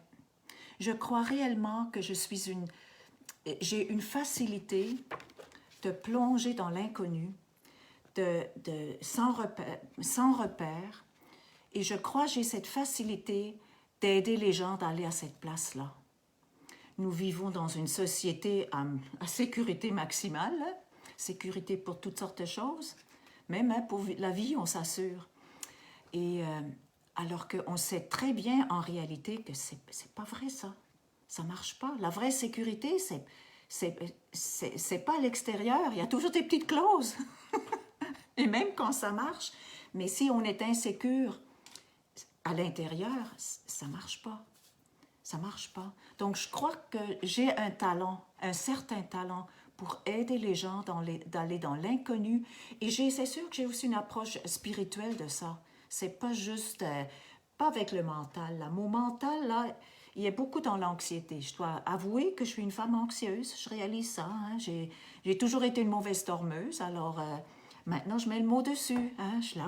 S1: Je crois réellement que j'ai une facilité de plonger dans l'inconnu, sans repère, et je crois que j'ai cette facilité d'aider les gens d'aller à cette place-là. Nous vivons dans une société à sécurité maximale, hein? Sécurité pour toutes sortes de choses, même hein, pour la vie, on s'assure. Et alors qu'on sait très bien en réalité que c'est pas vrai ça marche pas. La vraie sécurité, c'est pas à l'extérieur, il y a toujours des petites clauses. Et même quand ça marche, mais si on est insécure à l'intérieur, ça marche pas. Ça marche pas. Donc, je crois que j'ai un talent, un certain talent pour aider les gens d'aller dans l'inconnu. Et c'est sûr que j'ai aussi une approche spirituelle de ça. C'est pas juste, pas avec le mental. Là. Mon mental, là, il est beaucoup dans l'anxiété. Je dois avouer que je suis une femme anxieuse. Je réalise ça. Hein. J'ai toujours été une mauvaise dormeuse. Alors, maintenant, je mets le mot dessus. Hein. Je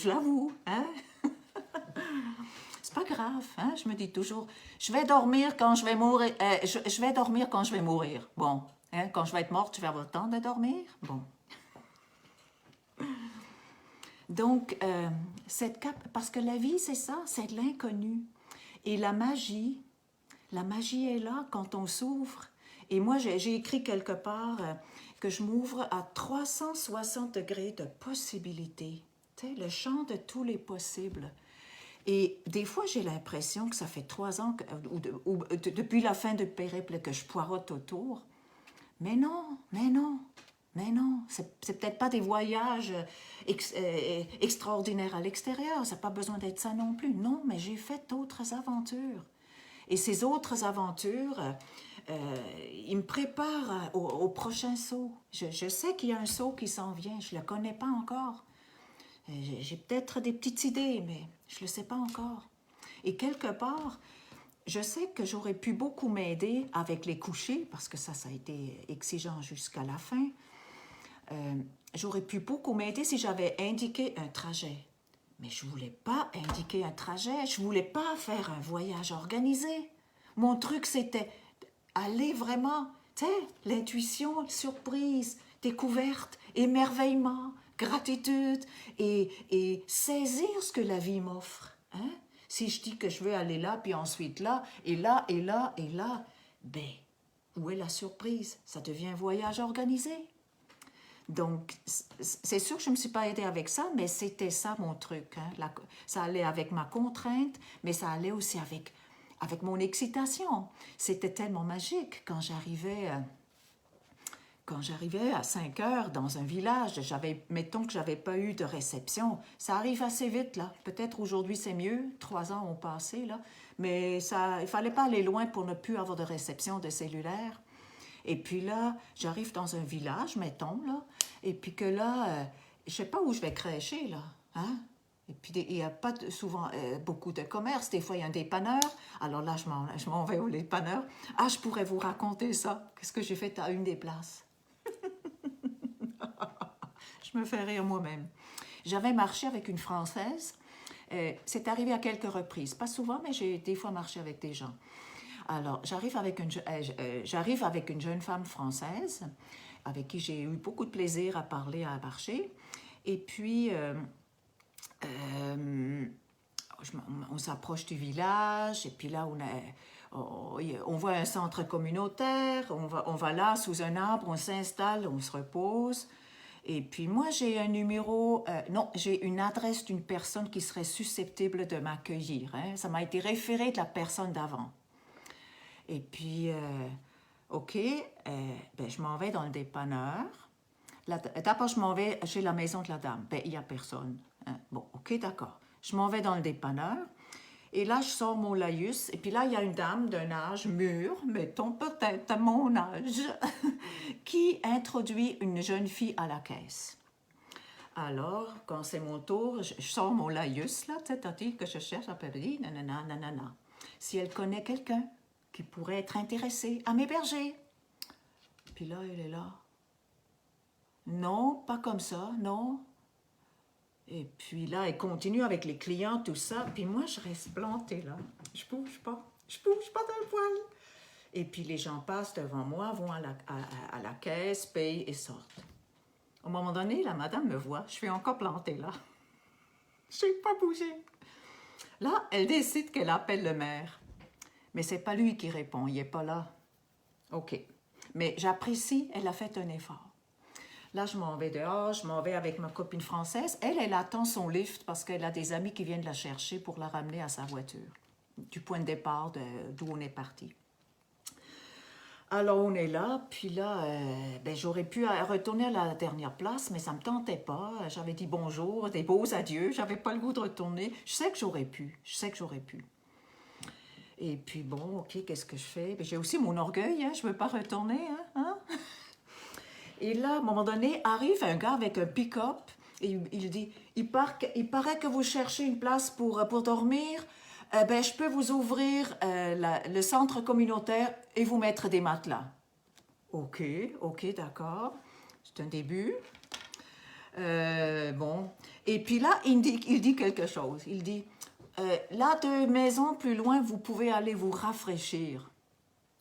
S1: l'avoue. Hein. C'est pas grave, hein? Je me dis toujours, je vais dormir quand je vais mourir. Je vais dormir quand je vais mourir. Bon, hein? Quand je vais être morte, tu vas avoir le temps de dormir. Bon. Donc, parce que la vie, c'est ça, c'est de l'inconnu. Et la magie est là quand on s'ouvre Et moi, j'ai écrit quelque part que je m'ouvre à 360 degrés de possibilités. Tu sais, le champ de tous les possibles. Et des fois, j'ai l'impression que ça fait 3 ans, depuis la fin du périple, que je poireaute autour. Mais non, mais non, mais non. C'est peut-être pas des voyages extraordinaires à l'extérieur. Ça n'a pas besoin d'être ça non plus. Non, mais j'ai fait d'autres aventures. Et ces autres aventures, ils me préparent au prochain saut. Je sais qu'il y a un saut qui s'en vient. Je ne le connais pas encore. J'ai peut-être des petites idées, mais je ne le sais pas encore. Et quelque part, je sais que j'aurais pu beaucoup m'aider avec les couchers, parce que ça a été exigeant jusqu'à la fin. J'aurais pu beaucoup m'aider si j'avais indiqué un trajet. Mais je ne voulais pas indiquer un trajet, je ne voulais pas faire un voyage organisé. Mon truc, c'était aller vraiment, tu sais, l'intuition, surprise, découverte, émerveillement, gratitude et saisir ce que la vie m'offre. Hein? Si je dis que je veux aller là, puis ensuite là, et là, et là, et là, ben, où est la surprise? Ça devient un voyage organisé. Donc, c'est sûr que je ne me suis pas aidée avec ça, mais c'était ça mon truc. Hein? Ça allait avec ma contrainte, mais ça allait aussi avec mon excitation. C'était tellement magique quand j'arrivais à 5 heures dans un village. Mettons que je n'avais pas eu de réception. Ça arrive assez vite, là. Peut-être aujourd'hui c'est mieux, 3 ans ont passé, là. Mais il ne fallait pas aller loin pour ne plus avoir de réception de cellulaire. Et puis là, j'arrive dans un village, mettons, là, et puis que là, je ne sais pas où je vais crècher, là, hein? Et puis, il n'y a pas souvent beaucoup de commerce. Des fois, il y a un dépanneur. Alors là, je m'en vais au dépanneur. Ah, je pourrais vous raconter ça. Qu'est-ce que j'ai fait à une des places? Je me fais rire moi-même. J'avais marché avec une Française. C'est arrivé à quelques reprises. Pas souvent, mais j'ai des fois marché avec des gens. Alors, j'arrive avec une jeune femme française avec qui j'ai eu beaucoup de plaisir à parler, à marcher. Et puis, on s'approche du village, et puis là, on voit un centre communautaire, on va là, sous un arbre, on s'installe, on se repose. Et puis moi, j'ai un numéro, j'ai une adresse d'une personne qui serait susceptible de m'accueillir. Hein. Ça m'a été référé de la personne d'avant. Et puis, OK, je m'en vais dans le dépanneur. D'abord, je m'en vais chez la maison de la dame. Il n'y a personne. Hein. Bon, OK, d'accord. Je m'en vais dans le dépanneur. Et là, je sors mon laïus. Et puis là, il y a une dame d'un âge mûr, mettons peut-être à mon âge, qui introduit une jeune fille à la caisse. Alors, quand c'est mon tour, je sors mon laïus, là, c'est-à-dire que je cherche, après, je dis, nanana, nanana. Si elle connaît quelqu'un qui pourrait être intéressé à m'héberger. Puis là, elle est là. Non, pas comme ça, non. Et puis là, elle continue avec les clients, tout ça. Puis moi, je reste plantée là. Je bouge pas dans le poil. Et puis les gens passent devant moi, vont à la caisse, payent et sortent. Au moment donné, la madame me voit. Je suis encore plantée là. Je n'ai pas bougé. Là, elle décide qu'elle appelle le maire. Mais c'est pas lui qui répond, il n'est pas là. OK. Mais j'apprécie, elle a fait un effort. Là, je m'en vais dehors, je m'en vais avec ma copine française. Elle attend son lift parce qu'elle a des amis qui viennent la chercher pour la ramener à sa voiture, du point de départ d'où on est parti. Alors, on est là, puis là, j'aurais pu retourner à la dernière place, mais ça ne me tentait pas. J'avais dit bonjour, des beaux adieux, j'avais pas le goût de retourner. Je sais que j'aurais pu. Et puis bon, OK, qu'est-ce que je fais? J'ai aussi mon orgueil, hein, je ne veux pas retourner. Hein? Et là, à un moment donné, arrive un gars avec un pick-up et il dit, il paraît que vous cherchez une place pour dormir. Je peux vous ouvrir le centre communautaire et vous mettre des matelas. OK, d'accord. C'est un début. Bon. Et puis là, il dit quelque chose. Il dit, là, 2 maisons plus loin, vous pouvez aller vous rafraîchir.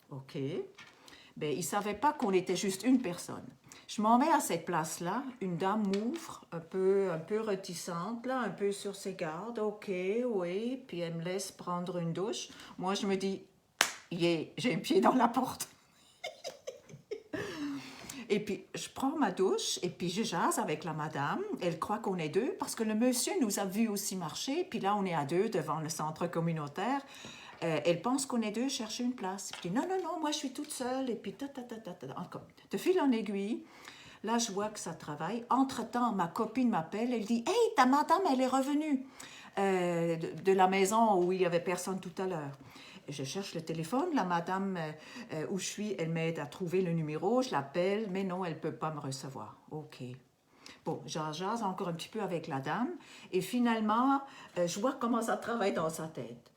S1: OK. Il ne savait pas qu'on était juste une personne. Je m'en vais à cette place-là. Une dame m'ouvre, un peu réticente, là, un peu sur ses gardes. OK, oui. Puis elle me laisse prendre une douche. Moi, je me dis, j'ai un pied dans la porte. Et puis, je prends ma douche et puis je jase avec la madame. Elle croit qu'on est deux parce que le monsieur nous a vus aussi marcher. Puis là, on est à deux devant le centre communautaire. Elle pense qu'on est deux chercher une place. Puis je dis, non, non, non, moi, je suis toute seule. Et puis, encore. De fil en aiguille, là, je vois que ça travaille. Entre-temps, ma copine m'appelle. Elle dit, hey, ta madame, elle est revenue de la maison où il y avait personne tout à l'heure. Je cherche le téléphone, la madame où je suis, elle m'aide à trouver le numéro, je l'appelle, mais non, elle ne peut pas me recevoir. OK. Bon, jase encore un petit peu avec la dame, et finalement, je vois comment ça travaille dans sa tête.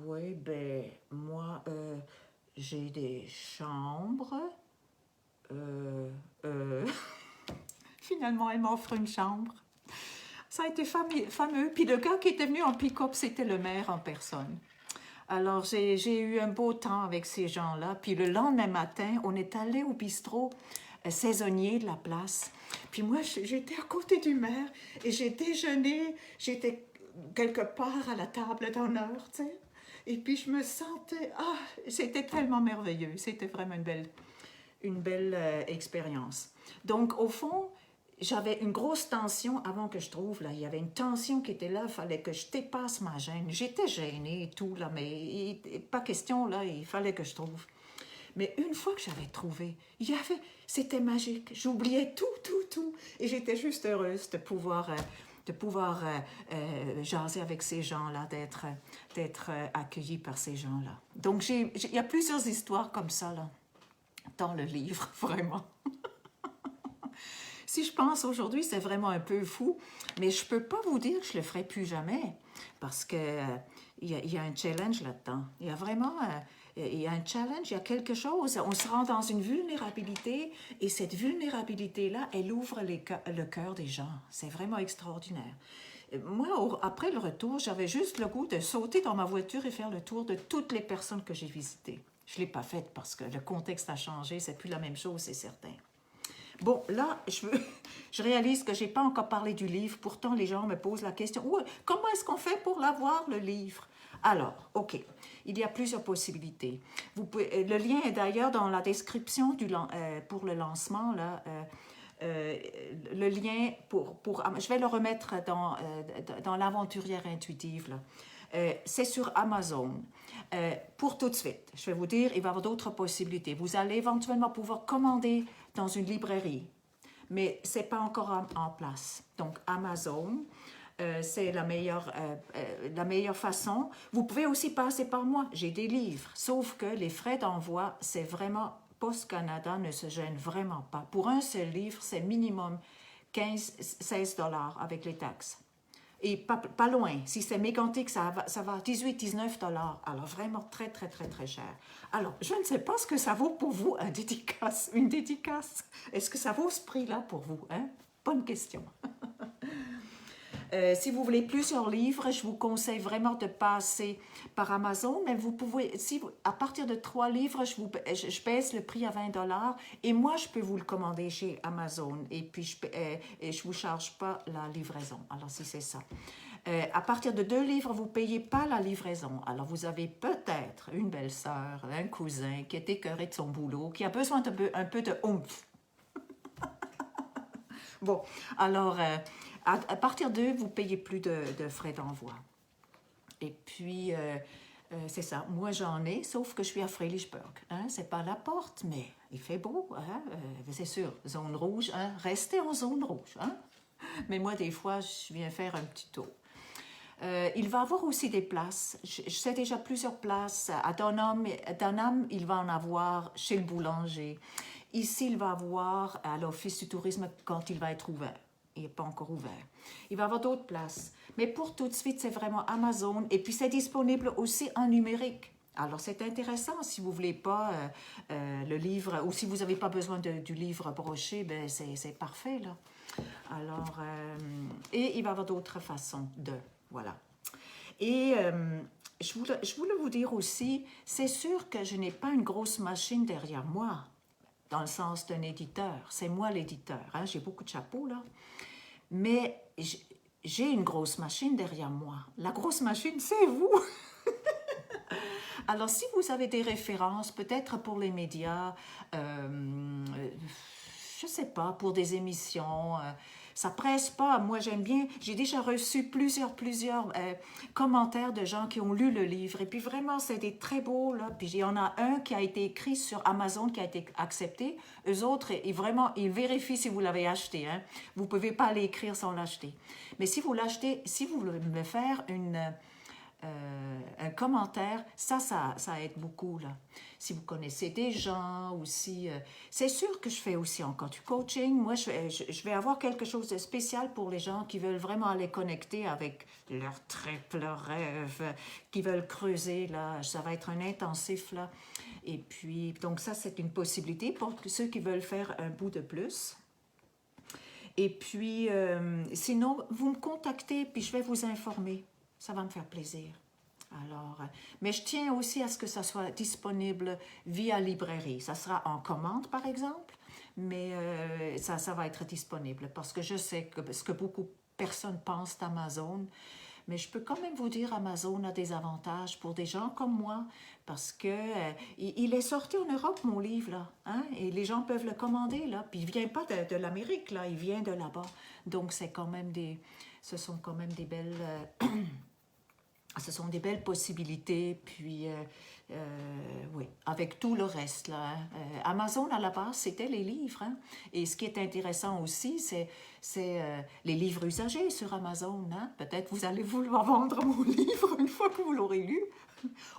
S1: Oui, ben, moi, j'ai des chambres. Finalement, elle m'offre une chambre. Ça a été fameux. Puis le gars qui était venu en pick-up, c'était le maire en personne. Alors, j'ai eu un beau temps avec ces gens-là. Puis le lendemain matin, on est allé au bistrot saisonnier de la place. Puis moi, j'étais à côté du maire et j'ai déjeuné. J'étais quelque part à la table d'honneur, tu sais. Et puis je me sentais... Ah, c'était tellement merveilleux. C'était vraiment une belle expérience. Donc, au fond, j'avais une grosse tension avant que je trouve, là. Il y avait une tension qui était là, il fallait que je dépasse ma gêne. J'étais gênée et tout, là, mais pas question, là, il fallait que je trouve. Mais une fois que j'avais trouvé, c'était magique. J'oubliais tout. Et j'étais juste heureuse de pouvoir jaser avec ces gens-là, d'être accueillie par ces gens-là. Donc, il y a plusieurs histoires comme ça, là, dans le livre, vraiment. Si je pense aujourd'hui, c'est vraiment un peu fou, mais je ne peux pas vous dire que je ne le ferai plus jamais, parce qu'il y a un challenge là-dedans. Il y a vraiment il y a un challenge, il y a quelque chose. On se rend dans une vulnérabilité, et cette vulnérabilité-là, elle ouvre le cœur des gens. C'est vraiment extraordinaire. Moi, après le retour, j'avais juste le goût de sauter dans ma voiture et faire le tour de toutes les personnes que j'ai visitées. Je ne l'ai pas fait parce que le contexte a changé, c'est plus la même chose, c'est certain. Bon, là, je réalise que je n'ai pas encore parlé du livre. Pourtant, les gens me posent la question, comment est-ce qu'on fait pour l'avoir, le livre? Alors, OK, il y a plusieurs possibilités. Le lien est d'ailleurs dans la description pour le lancement, là. Le lien je vais le remettre dans l'aventurière intuitive, là. C'est sur Amazon. Pour tout de suite, je vais vous dire, il va y avoir d'autres possibilités. Vous allez éventuellement pouvoir commander dans une librairie, mais ce n'est pas encore en place. Donc, Amazon, c'est la meilleure façon. Vous pouvez aussi passer par moi. J'ai des livres, sauf que les frais d'envoi, c'est vraiment... Post Canada ne se gêne vraiment pas. Pour un seul livre, c'est minimum 15-16 $ avec les taxes. Et pas loin. Si c'est mégantique, ça va 18-19 $. Alors vraiment très, très, très, très cher. Alors, je ne sais pas ce que ça vaut pour vous, une dédicace. Est-ce que ça vaut ce prix-là pour vous? Hein? Bonne question. Si vous voulez plusieurs livres, je vous conseille vraiment de passer par Amazon, mais vous pouvez, à partir de 3 livres, je baisse le prix à 20 $ et moi, je peux vous le commander chez Amazon et puis je ne vous charge pas la livraison. Alors, si c'est ça. À partir de 2 livres, vous ne payez pas la livraison. Alors, vous avez peut-être une belle-sœur, un cousin qui est écœuré de son boulot, qui a besoin un peu de oomph. Bon, alors... à partir d'eux, vous ne payez plus de frais d'envoi. Et puis, c'est ça. Moi, j'en ai, sauf que je suis à Fredericksburg. Hein? Ce n'est pas à la porte, mais il fait beau. Hein? C'est sûr, zone rouge. Hein? Restez en zone rouge. Hein? Mais moi, des fois, je viens faire un petit tour. Il va y avoir aussi des places. Je sais déjà plusieurs places. À Dunham, il va en avoir chez le boulanger. Ici, il va y avoir à l'Office du tourisme quand il va être ouvert. Il n'est pas encore ouvert. Il va y avoir d'autres places. Mais pour tout de suite, c'est vraiment Amazon. Et puis, c'est disponible aussi en numérique. Alors, c'est intéressant. Si vous ne voulez pas le livre, ou si vous n'avez pas besoin du livre broché, ben c'est parfait, là. Alors, et il va y avoir d'autres façons voilà. Et je voulais vous dire aussi, c'est sûr que je n'ai pas une grosse machine derrière moi, dans le sens d'un éditeur. C'est moi l'éditeur. Hein? J'ai beaucoup de chapeaux, là. Mais j'ai une grosse machine derrière moi. La grosse machine, c'est vous. Alors, si vous avez des références, peut-être pour les médias, je sais pas, pour des émissions. Ça presse pas. Moi, j'aime bien. J'ai déjà reçu plusieurs commentaires de gens qui ont lu le livre. Et puis vraiment, c'était très beau, là. Puis il y en a un qui a été écrit sur Amazon, qui a été accepté. Eux autres, ils vérifient si vous l'avez acheté, hein. Vous pouvez pas l'écrire sans l'acheter. Mais si vous l'achetez, si vous voulez me faire un commentaire, ça aide beaucoup, là. Si vous connaissez des gens ou si... c'est sûr que je fais aussi encore du coaching. Moi, je vais avoir quelque chose de spécial pour les gens qui veulent vraiment aller connecter avec leurs tripes, leurs rêves, qui veulent creuser, là. Ça va être un intensif, là. Et puis, donc ça, c'est une possibilité pour ceux qui veulent faire un bout de plus. Et puis, sinon, vous me contactez, puis je vais vous informer. Ça va me faire plaisir. Alors, mais je tiens aussi à ce que ça soit disponible via librairie. Ça sera en commande, par exemple, mais ça va être disponible parce que je sais que ce que beaucoup de personnes pensent d'Amazon, mais je peux quand même vous dire, Amazon a des avantages pour des gens comme moi parce que il est sorti en Europe, mon livre, là, hein, et les gens peuvent le commander, là, puis il vient pas de l'Amérique, là, il vient de là-bas. Donc, ce sont quand même des belles... ce sont des belles possibilités, puis oui, avec tout le reste, là. Hein. Amazon, à la base, c'était les livres, hein. Et ce qui est intéressant aussi, c'est les livres usagés sur Amazon, hein. Peut-être vous allez vouloir vendre mon livre une fois que vous l'aurez lu,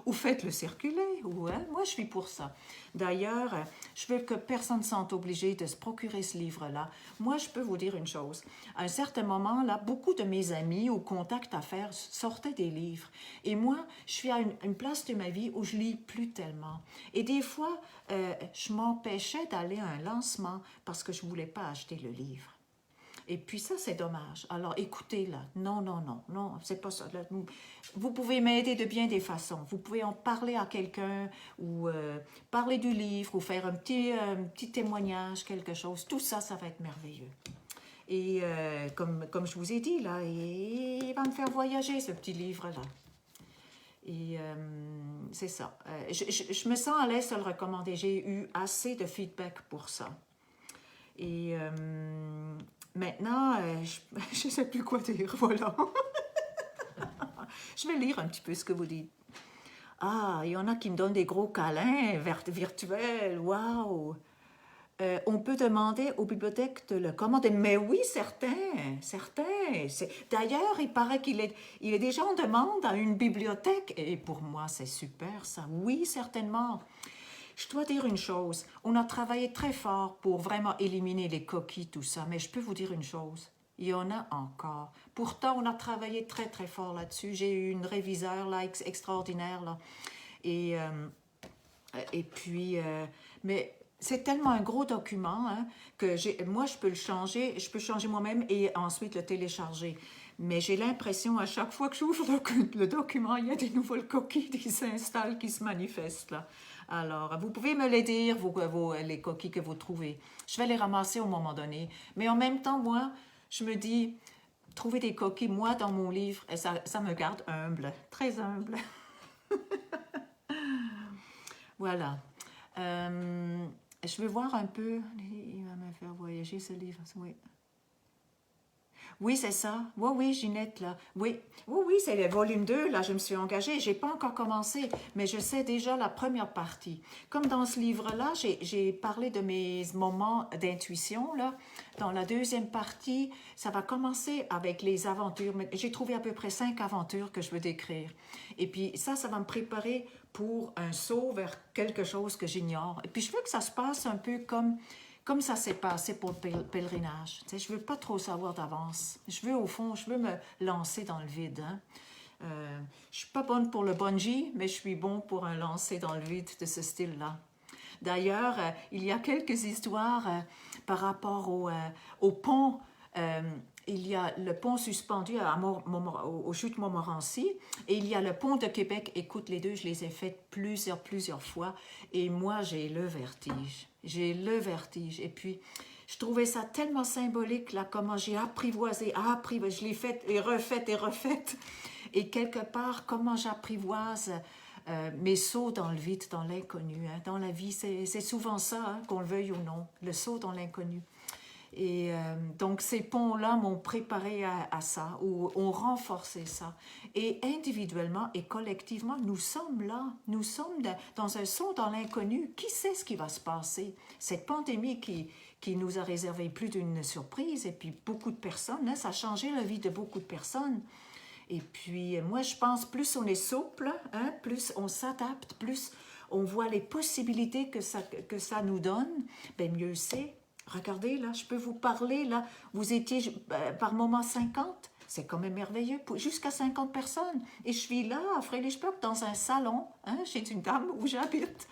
S1: ou faites-le circuler, ou, hein, moi je suis pour ça. D'ailleurs, je veux que personne ne se sente obligé de se procurer ce livre-là. Moi, je peux vous dire une chose. À un certain moment, là, beaucoup de mes amis ou contacts à faire sortaient des livres. Et moi, je suis à une place de ma vie où je lis plus tellement. Et des fois, je m'empêchais d'aller à un lancement parce que je ne voulais pas acheter le livre. Et puis ça, c'est dommage. Alors écoutez, là, non, c'est pas ça. Là, vous pouvez m'aider de bien des façons. Vous pouvez en parler à quelqu'un ou parler du livre ou faire un petit témoignage, quelque chose. Tout ça, ça va être merveilleux. Et comme je vous ai dit, là, il va me faire voyager, ce petit livre-là. Et c'est ça. Je me sens à l'aise de le recommander. J'ai eu assez de feedback pour ça. Et maintenant, je ne sais plus quoi dire, voilà. Je vais lire un petit peu ce que vous dites. Ah, il y en a qui me donnent des gros câlins virtuels, waouh! On peut demander aux bibliothèques de le commander. Mais oui, certains. D'ailleurs, il paraît qu'il est déjà en demande à une bibliothèque. Et pour moi, c'est super, ça. Oui, certainement. Je dois dire une chose, on a travaillé très fort pour vraiment éliminer les coquilles, tout ça, mais je peux vous dire une chose, il y en a encore. Pourtant, on a travaillé très, très fort là-dessus. J'ai eu une réviseure là, extraordinaire, là. Et puis, mais c'est tellement un gros document, hein, que moi, je peux le changer, je peux changer moi-même et ensuite le télécharger. Mais j'ai l'impression, à chaque fois que j'ouvre le document, il y a des nouvelles coquilles qui s'installent, qui se manifestent, là. Alors, vous pouvez me les dire, les coquilles que vous trouvez. Je vais les ramasser au moment donné. Mais en même temps, moi, je me dis, trouver des coquilles, moi, dans mon livre, ça me garde humble, très humble. Voilà. Je vais voir un peu. Il va me faire voyager, ce livre. Oui. Oui, c'est ça. Oui, Ginette, là. Oui, c'est le volume 2, là, je me suis engagée. Je n'ai pas encore commencé, mais je sais déjà la première partie. Comme dans ce livre-là, j'ai parlé de mes moments d'intuition, là. Dans la deuxième partie, ça va commencer avec les aventures. J'ai trouvé à peu près 5 aventures que je veux décrire. Et puis ça va me préparer pour un saut vers quelque chose que j'ignore. Et puis je veux que ça se passe un peu comme ça s'est passé pour le pèlerinage. Tu sais, je ne veux pas trop savoir d'avance. Au fond, je veux me lancer dans le vide. Hein. Je ne suis pas bonne pour le bungee, mais je suis bon pour un lancer dans le vide de ce style-là. D'ailleurs, il y a quelques histoires par rapport au pont. Il y a le pont suspendu aux chutes Montmorency et il y a le pont de Québec. Écoute, les deux, je les ai faites plusieurs fois et moi, j'ai le vertige. Et puis, je trouvais ça tellement symbolique, là, comment j'ai apprivoisé, je l'ai faite et refaite. Et quelque part, comment j'apprivoise mes sauts dans le vide, dans l'inconnu. Hein. Dans la vie, c'est souvent ça, hein, qu'on le veuille ou non, le saut dans l'inconnu. Et donc, ces ponts-là m'ont préparé à ça, ou ont renforcé ça. Et individuellement et collectivement, nous sommes là. Nous sommes dans un saut dans l'inconnu. Qui sait ce qui va se passer? Cette pandémie qui nous a réservé plus d'une surprise, et puis beaucoup de personnes, hein, ça a changé la vie de beaucoup de personnes. Et puis, moi, je pense, plus on est souple, hein, plus on s'adapte, plus on voit les possibilités que ça nous donne, bien mieux c'est. Regardez, là, je peux vous parler, là, vous étiez par moment 50, c'est quand même merveilleux, jusqu'à 50 personnes. Et je suis là, à Frédéricksburg, dans un salon, hein, chez une dame où j'habite,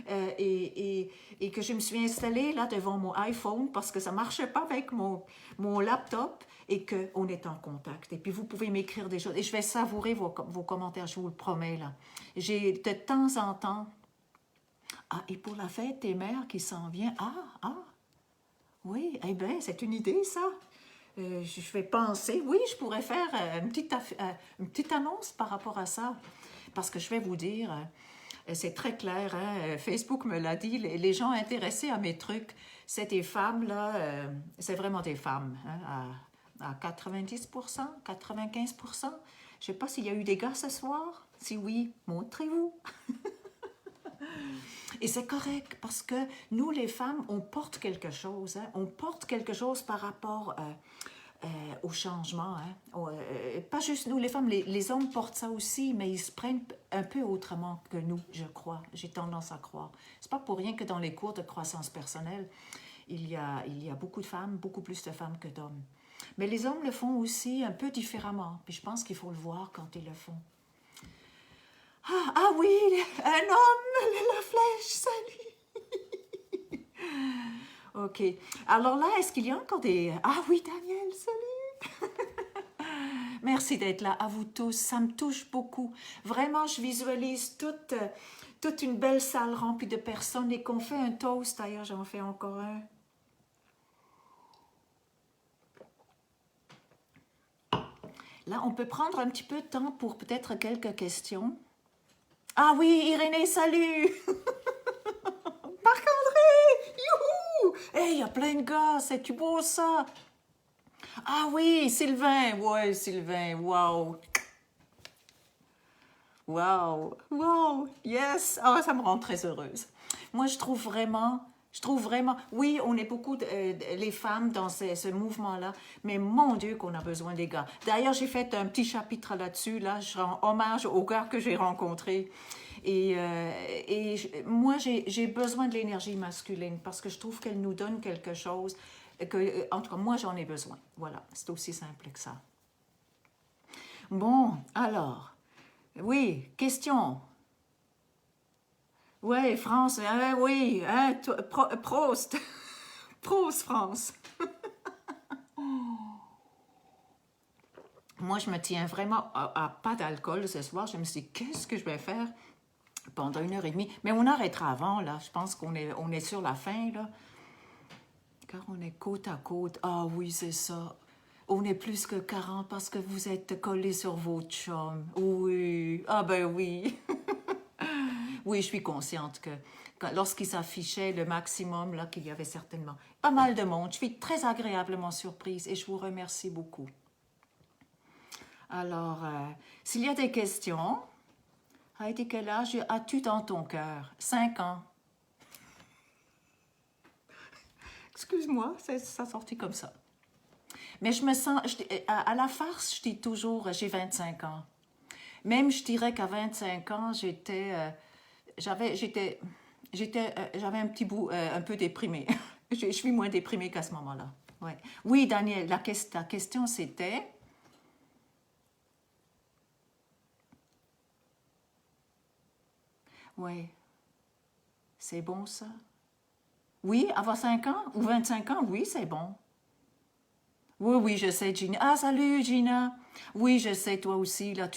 S1: et que je me suis installée là devant mon iPhone parce que ça ne marchait pas avec mon laptop et qu'on est en contact. Et puis vous pouvez m'écrire des choses. Et je vais savourer vos commentaires, je vous le promets là. J'ai de temps en temps... Ah, et pour la fête des mères qui s'en vient, oui, eh bien, c'est une idée, ça. Je vais penser, oui, je pourrais faire une petite annonce par rapport à ça. Parce que je vais vous dire, c'est très clair, hein, Facebook me l'a dit, les gens intéressés à mes trucs, c'est des femmes, là, c'est vraiment des femmes, hein, à 90%, 95%. Je ne sais pas s'il y a eu des gars ce soir. Si oui, montrez-vous. Et c'est correct parce que nous, les femmes, on porte quelque chose. Hein? On porte quelque chose par rapport au changement. Hein? Pas juste nous, les femmes, les hommes portent ça aussi, mais ils se prennent un peu autrement que nous, je crois. J'ai tendance à croire. C'est pas pour rien que dans les cours de croissance personnelle, il y a beaucoup de femmes, beaucoup plus de femmes que d'hommes. Mais les hommes le font aussi un peu différemment. Puis je pense qu'il faut le voir quand ils le font. Ah oui, un homme, la flèche, salut. OK. Alors là, est-ce qu'il y a encore des... Ah oui, Daniel, salut. Merci d'être là, à vous tous. Ça me touche beaucoup. Vraiment, je visualise toute une belle salle remplie de personnes et qu'on fait un toast. D'ailleurs, j'en fais encore un. Là, on peut prendre un petit peu de temps pour peut-être quelques questions. Ah oui, Irénée, salut! Marc-André! Youhou! Hey, il y a plein de gars, c'est-tu beau ça? Ah oui, Sylvain, ouais, Sylvain, wow! Wow, wow, yes! Ah, ça me rend très heureuse. Moi, je trouve vraiment, oui, on est beaucoup les femmes dans ce mouvement-là, mais mon Dieu qu'on a besoin des gars. D'ailleurs, j'ai fait un petit chapitre là-dessus, là, je rends hommage aux gars que j'ai rencontrés. Et moi, j'ai besoin de l'énergie masculine parce que je trouve qu'elle nous donne quelque chose en tout cas, moi, j'en ai besoin. Voilà, c'est aussi simple que ça. Bon, alors, oui, question. Ouais, France, oui, hein, Prost. Prost, France. Moi, je me tiens vraiment à pas d'alcool ce soir. Je me suis dit, qu'est-ce que je vais faire pendant 1h30? Mais on arrêtera avant, là. Je pense qu'on est sur la fin, là. Car on est côte à côte. Ah oui, c'est ça. On est plus que 40 parce que vous êtes collés sur vos chums. Oui. Ah ben oui. Oui, je suis consciente que lorsqu'il s'affichait le maximum, là, qu'il y avait certainement pas mal de monde. Je suis très agréablement surprise et je vous remercie beaucoup. Alors, s'il y a des questions, Heidi, quel âge as-tu dans ton cœur? 5 ans. Excuse-moi, ça sortit comme ça. Mais je me sens, à la farce, je dis toujours, j'ai 25 ans. Même, je dirais qu'à 25 ans, j'avais un petit bout un peu déprimée. Je suis moins déprimée qu'à ce moment-là. Ouais. Oui, Daniel, ta question, c'était... Oui, c'est bon, ça? Oui, avoir 5 ans ou 25 ans, oui, c'est bon. Oui, oui, je sais, Gina. Ah, salut, Gina. Oui, je sais, toi aussi, là,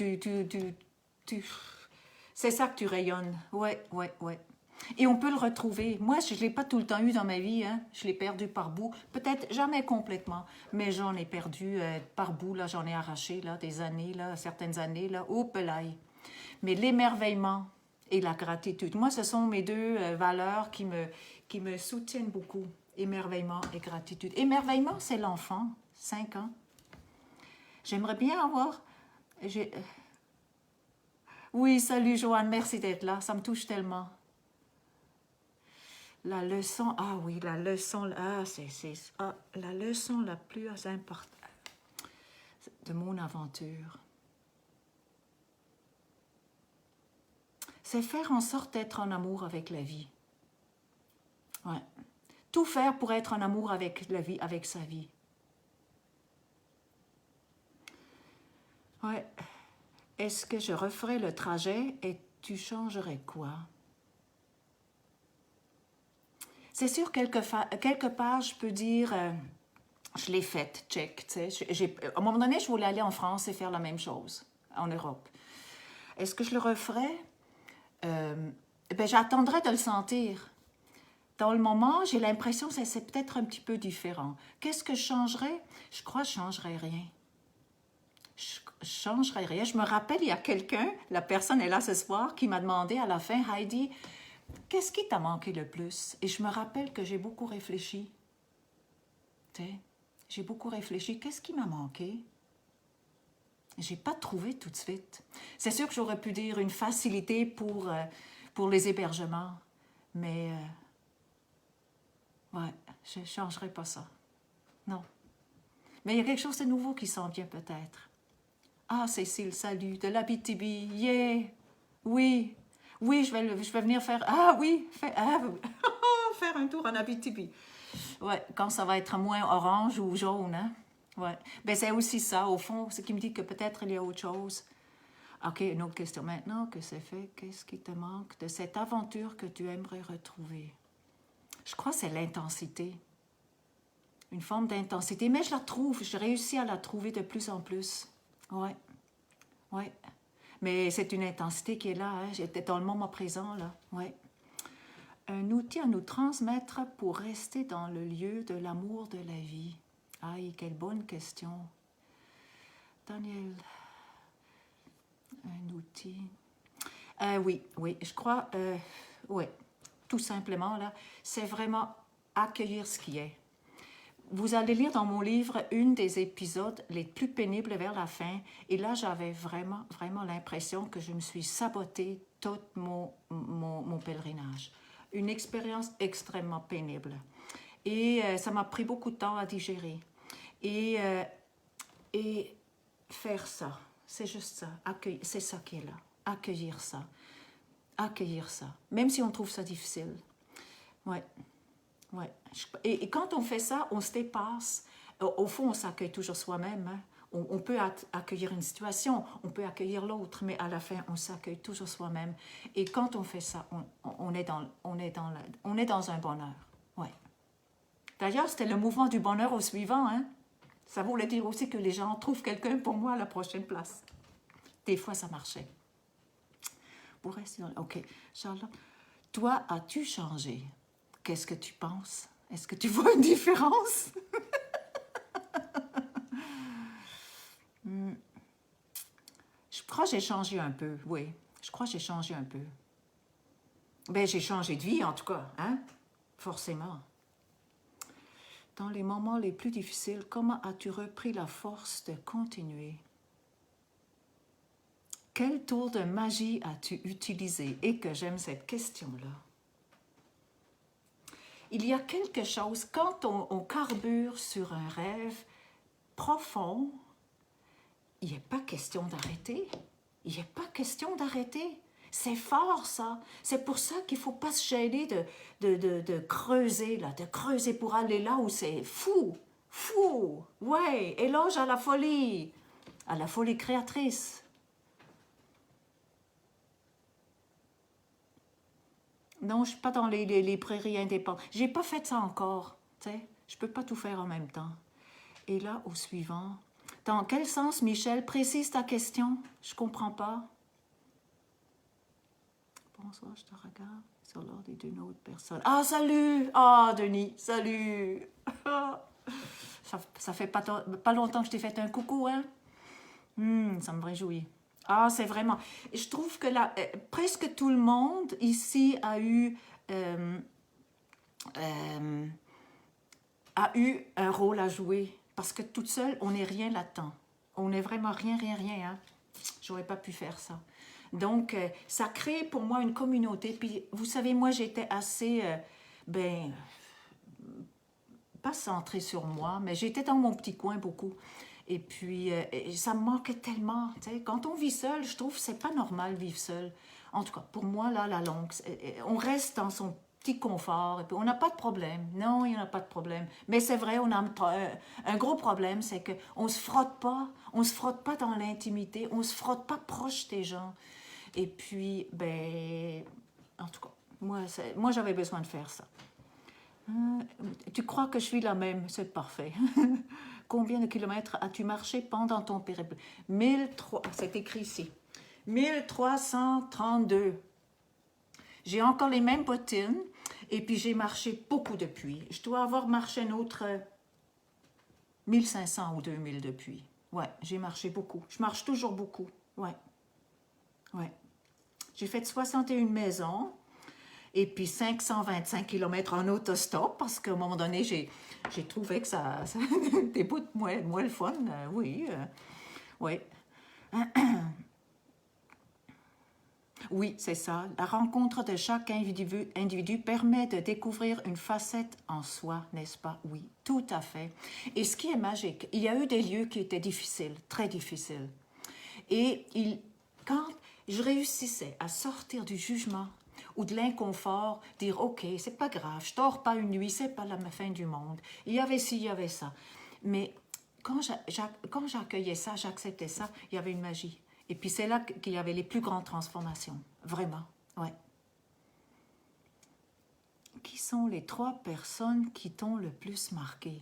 S1: c'est ça que tu rayonnes. Ouais, ouais, ouais. Et on peut le retrouver. Moi, je ne l'ai pas tout le temps eu dans ma vie, hein. Je l'ai perdu par bout. Peut-être jamais complètement, mais j'en ai perdu par bout, là, j'en ai arraché, là, des années, là, certaines années, là. Oups, là. Mais l'émerveillement et la gratitude, moi, ce sont mes deux valeurs qui me soutiennent beaucoup. Émerveillement et gratitude. Émerveillement, c'est l'enfant, 5 ans. J'aimerais bien avoir... Oui, salut Joanne, merci d'être là, ça me touche tellement. La leçon, ah oui, la leçon, la leçon la plus importante de mon aventure, c'est faire en sorte d'être en amour avec la vie. Ouais. Tout faire pour être en amour avec la vie, avec sa vie. Ouais. Est-ce que je referais le trajet et tu changerais quoi? C'est sûr, quelque part, je peux dire, je l'ai faite, check. À un moment donné, je voulais aller en France et faire la même chose, en Europe. Est-ce que je le referais? J'attendrai de le sentir. Dans le moment, j'ai l'impression que c'est peut-être un petit peu différent. Qu'est-ce que je changerais? Je crois que je ne changerais rien. Je changerais rien. Je me rappelle, il y a quelqu'un, la personne est là ce soir, qui m'a demandé à la fin, Heidi, qu'est-ce qui t'a manqué le plus? Et je me rappelle que j'ai beaucoup réfléchi. J'ai beaucoup réfléchi. Qu'est-ce qui m'a manqué? J'ai pas trouvé tout de suite. C'est sûr que j'aurais pu dire une facilité pour les hébergements, mais ouais, je ne changerai pas ça. Non. Mais il y a quelque chose de nouveau qui s'en vient peut-être. Ah, Cécile, salut, de l'Abitibi, yeah! Oui, oui, je vais venir faire... Ah oui, faire un tour en Abitibi. Ouais, quand ça va être moins orange ou jaune, hein? Ouais. Ben, c'est aussi ça, au fond, ce qui me dit que peut-être il y a autre chose. OK, une autre question. Maintenant que c'est fait, qu'est-ce qui te manque de cette aventure que tu aimerais retrouver? Je crois que c'est l'intensité. Une forme d'intensité, mais je la trouve, je réussis à la trouver de plus en plus. Ouais, ouais. Mais c'est une intensité qui est là, hein? J'étais dans le moment présent, là. Ouais. Un outil à nous transmettre pour rester dans le lieu de l'amour de la vie. Aïe, quelle bonne question. Daniel, un outil. Oui, je crois, oui, tout simplement, là, c'est vraiment accueillir ce qui est. Vous allez lire dans mon livre une des épisodes les plus pénibles vers la fin. Et là, j'avais vraiment, vraiment l'impression que je me suis sabotée tout mon pèlerinage. Une expérience extrêmement pénible. Et ça m'a pris beaucoup de temps à digérer. Et faire ça, c'est juste ça. C'est ça qui est là. Accueillir ça. Accueillir ça. Même si on trouve ça difficile. Ouais. Ouais. Et quand on fait ça, on se dépasse. Au fond, on s'accueille toujours soi-même. Hein. On peut accueillir une situation, on peut accueillir l'autre, mais à la fin, on s'accueille toujours soi-même. Et quand on fait ça, on est dans un bonheur. Ouais. D'ailleurs, c'était le mouvement du bonheur au suivant. Hein. Ça voulait dire aussi que les gens trouvent quelqu'un pour moi à la prochaine place. Des fois, ça marchait. Pour rester dans... OK. Charlotte, toi, as-tu changé? Qu'est-ce que tu penses? Est-ce que tu vois une différence? Je crois que j'ai changé un peu, oui. Je crois que j'ai changé un peu. Ben, j'ai changé de vie, en tout cas, hein? Forcément. Dans les moments les plus difficiles, comment as-tu repris la force de continuer? Quel tour de magie as-tu utilisé? Et que j'aime cette question-là. Il y a quelque chose, quand on carbure sur un rêve profond, il n'est pas question d'arrêter. Il n'est pas question d'arrêter. C'est fort, ça. C'est pour ça qu'il ne faut pas se gêner de creuser, là, de creuser pour aller là où c'est fou. Fou. Ouais, éloge à la folie créatrice. Non, je ne suis pas dans les prairies indépendantes. Je n'ai pas fait ça encore. Je ne peux pas tout faire en même temps. Et là, au suivant, dans quel sens, Michel, précise ta question? Je ne comprends pas. Bonsoir, je te regarde sur l'ordre d'une autre personne. Ah, salut! Ah, Denis, salut! Ça fait pas longtemps que je t'ai fait un coucou, hein? Ça me réjouit. Ah, c'est vraiment... Je trouve que là, presque tout le monde ici a eu a eu un rôle à jouer. Parce que toute seule, on n'est rien là-dedans. On n'est vraiment rien, rien, rien. Hein? J'aurais pas pu faire ça. Donc, ça crée pour moi une communauté. Puis, vous savez, moi, j'étais assez, pas centrée sur moi, mais j'étais dans mon petit coin beaucoup. Et puis, ça me manquait tellement. T'sais. Quand on vit seul, je trouve que c'est pas normal vivre seul. En tout cas, pour moi, là, la longue, on reste dans son petit confort, et puis on n'a pas de problème. Non, il n'y en a pas de problème. Mais c'est vrai, on a un gros problème, c'est qu'on ne se frotte pas, dans l'intimité, on ne se frotte pas proche des gens. Et puis, en tout cas, moi j'avais besoin de faire ça. Tu crois que je suis la même? C'est parfait. Combien de kilomètres as-tu marché pendant ton périple? 1300, c'est écrit ici. 1332. J'ai encore les mêmes bottines et puis j'ai marché beaucoup depuis. Je dois avoir marché un autre 1500 ou 2000 depuis. Ouais, j'ai marché beaucoup. Je marche toujours beaucoup. Ouais. Ouais. J'ai fait 61 maisons et puis 525 km en autostop parce qu'à un moment donné, j'ai trouvé que ça des bouts moins le fun. Oui. Oui. Oui, c'est ça. La rencontre de chaque individu permet de découvrir une facette en soi, n'est-ce pas? Oui, tout à fait. Et ce qui est magique, il y a eu des lieux qui étaient difficiles, très difficiles. Et quand je réussissais à sortir du jugement ou de l'inconfort, dire « Ok, c'est pas grave, je dors pas une nuit, c'est pas la fin du monde. » Il y avait ci, il y avait ça. Mais quand j'accueillais ça, j'acceptais ça, il y avait une magie. Et puis c'est là qu'il y avait les plus grandes transformations. Vraiment, ouais. Qui sont les 3 personnes qui t'ont le plus marqué?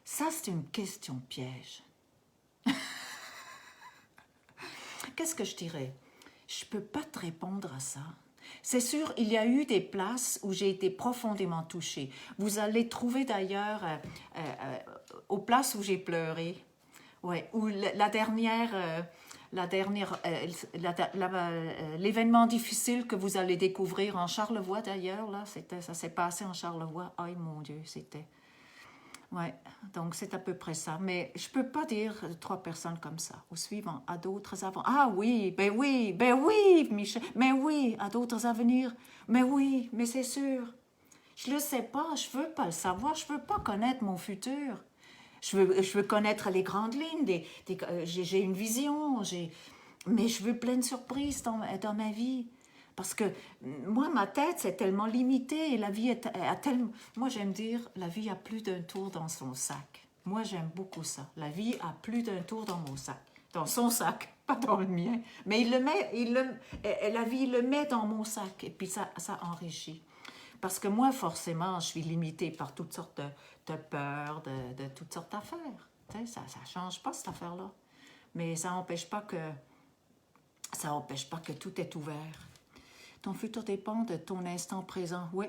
S1: Ça, c'est une question piège. Qu'est-ce que je dirais? Je ne peux pas te répondre à ça. C'est sûr, il y a eu des places où j'ai été profondément touchée. Vous allez trouver d'ailleurs aux places où j'ai pleuré. Ouais, ou l'événement difficile que vous allez découvrir en Charlevoix d'ailleurs, là, ça s'est passé en Charlevoix. Aïe mon Dieu, c'était... Ouais, donc c'est à peu près ça. Mais je peux pas dire 3 personnes comme ça. Au suivant, à d'autres avant. Ah oui, Michel. Mais oui, à d'autres avenirs. Mais oui, mais c'est sûr. Je le sais pas, je veux pas le savoir, je veux pas connaître mon futur. Je veux connaître les grandes lignes, j'ai une vision, mais je veux plein de surprises dans ma vie. Parce que moi, ma tête, c'est tellement limité et la vie Moi, j'aime dire, la vie a plus d'un tour dans son sac. Moi, j'aime beaucoup ça. La vie a plus d'un tour dans mon sac. Dans son sac, pas dans le mien. Mais la vie le met dans mon sac et puis ça enrichit. Parce que moi, forcément, je suis limitée par toutes sortes de peurs, de toutes sortes d'affaires. Ça ne change pas, cette affaire-là. Mais ça n'empêche pas que tout est ouvert. Ton futur dépend de ton instant présent. Oui,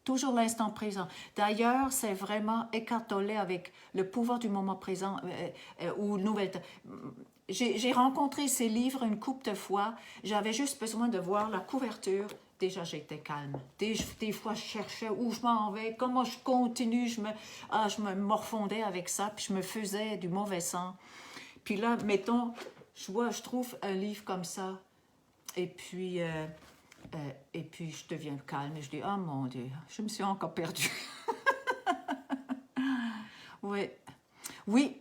S1: toujours l'instant présent. D'ailleurs, c'est vraiment écartolé avec le pouvoir du moment présent ou nouvelle... J'ai rencontré ces livres une couple de fois. J'avais juste besoin de voir la couverture. Déjà, j'étais calme. Des fois, je cherchais où je m'en vais, comment je continue. Je me morfondais avec ça, puis je me faisais du mauvais sang. Puis là, mettons, je trouve un livre comme ça, et puis je deviens calme, et je dis, oh mon Dieu, je me suis encore perdue. Oui, oui,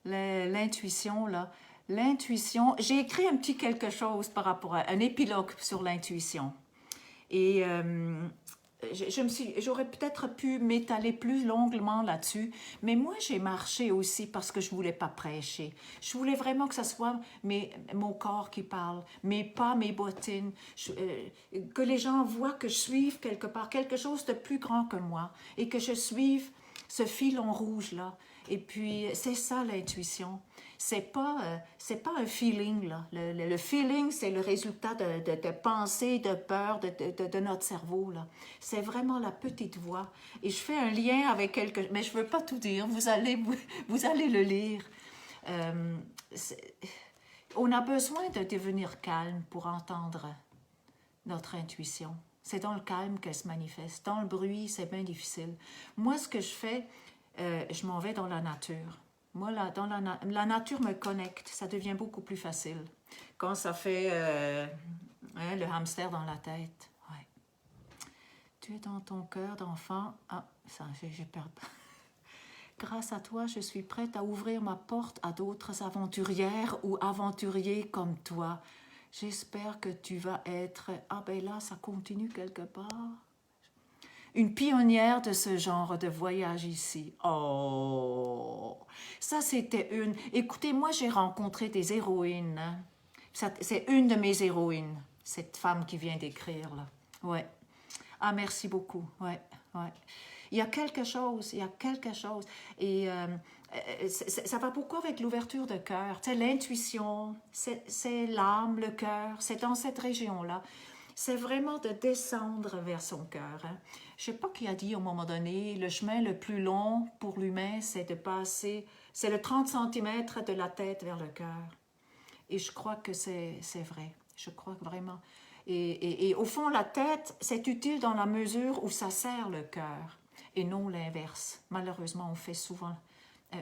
S1: l'intuition, là. L'intuition, j'ai écrit un petit quelque chose par rapport à un épilogue sur l'intuition. Et j'aurais peut-être pu m'étaler plus longuement là-dessus, mais moi, j'ai marché aussi parce que je ne voulais pas prêcher. Je voulais vraiment que ce soit mon corps qui parle, mes pas, mes bottines, que les gens voient que je suive quelque part quelque chose de plus grand que moi et que je suive ce filon rouge-là. Et puis, c'est ça l'intuition. C'est pas un feeling, là. Le feeling, c'est le résultat de pensées, de peurs de notre cerveau, là. C'est vraiment la petite voix. Et je fais un lien avec quelque... Mais je veux pas tout dire, vous allez le lire. On a besoin de devenir calme pour entendre notre intuition. C'est dans le calme qu'elle se manifeste. Dans le bruit, c'est bien difficile. Moi, ce que je fais, je m'en vais dans la nature. Moi, là, dans la nature me connecte, ça devient beaucoup plus facile. Quand ça fait le hamster dans la tête. Ouais. Tu es dans ton cœur d'enfant. Ah, ça, j'ai peur. Grâce à toi, je suis prête à ouvrir ma porte à d'autres aventurières ou aventuriers comme toi. J'espère que tu vas être... Ah ben là, ça continue quelque part. Une pionnière de ce genre de voyage ici. Oh, ça c'était une... Écoutez, moi j'ai rencontré des héroïnes. Hein. C'est une de mes héroïnes, cette femme qui vient d'écrire là. Ouais. Ah, merci beaucoup. Ouais, ouais. Il y a quelque chose, il y a quelque chose. Et ça va beaucoup avec l'ouverture de cœur. Tu sais, l'intuition, c'est l'âme, le cœur, c'est dans cette région-là. C'est vraiment de descendre vers son cœur. Hein. Je ne sais pas qui a dit à un moment donné, le chemin le plus long pour l'humain, c'est de passer, c'est le 30 cm de la tête vers le cœur. Et je crois que c'est vrai. Je crois que vraiment. Et au fond, la tête, c'est utile dans la mesure où ça sert le cœur et non l'inverse. Malheureusement, on fait souvent...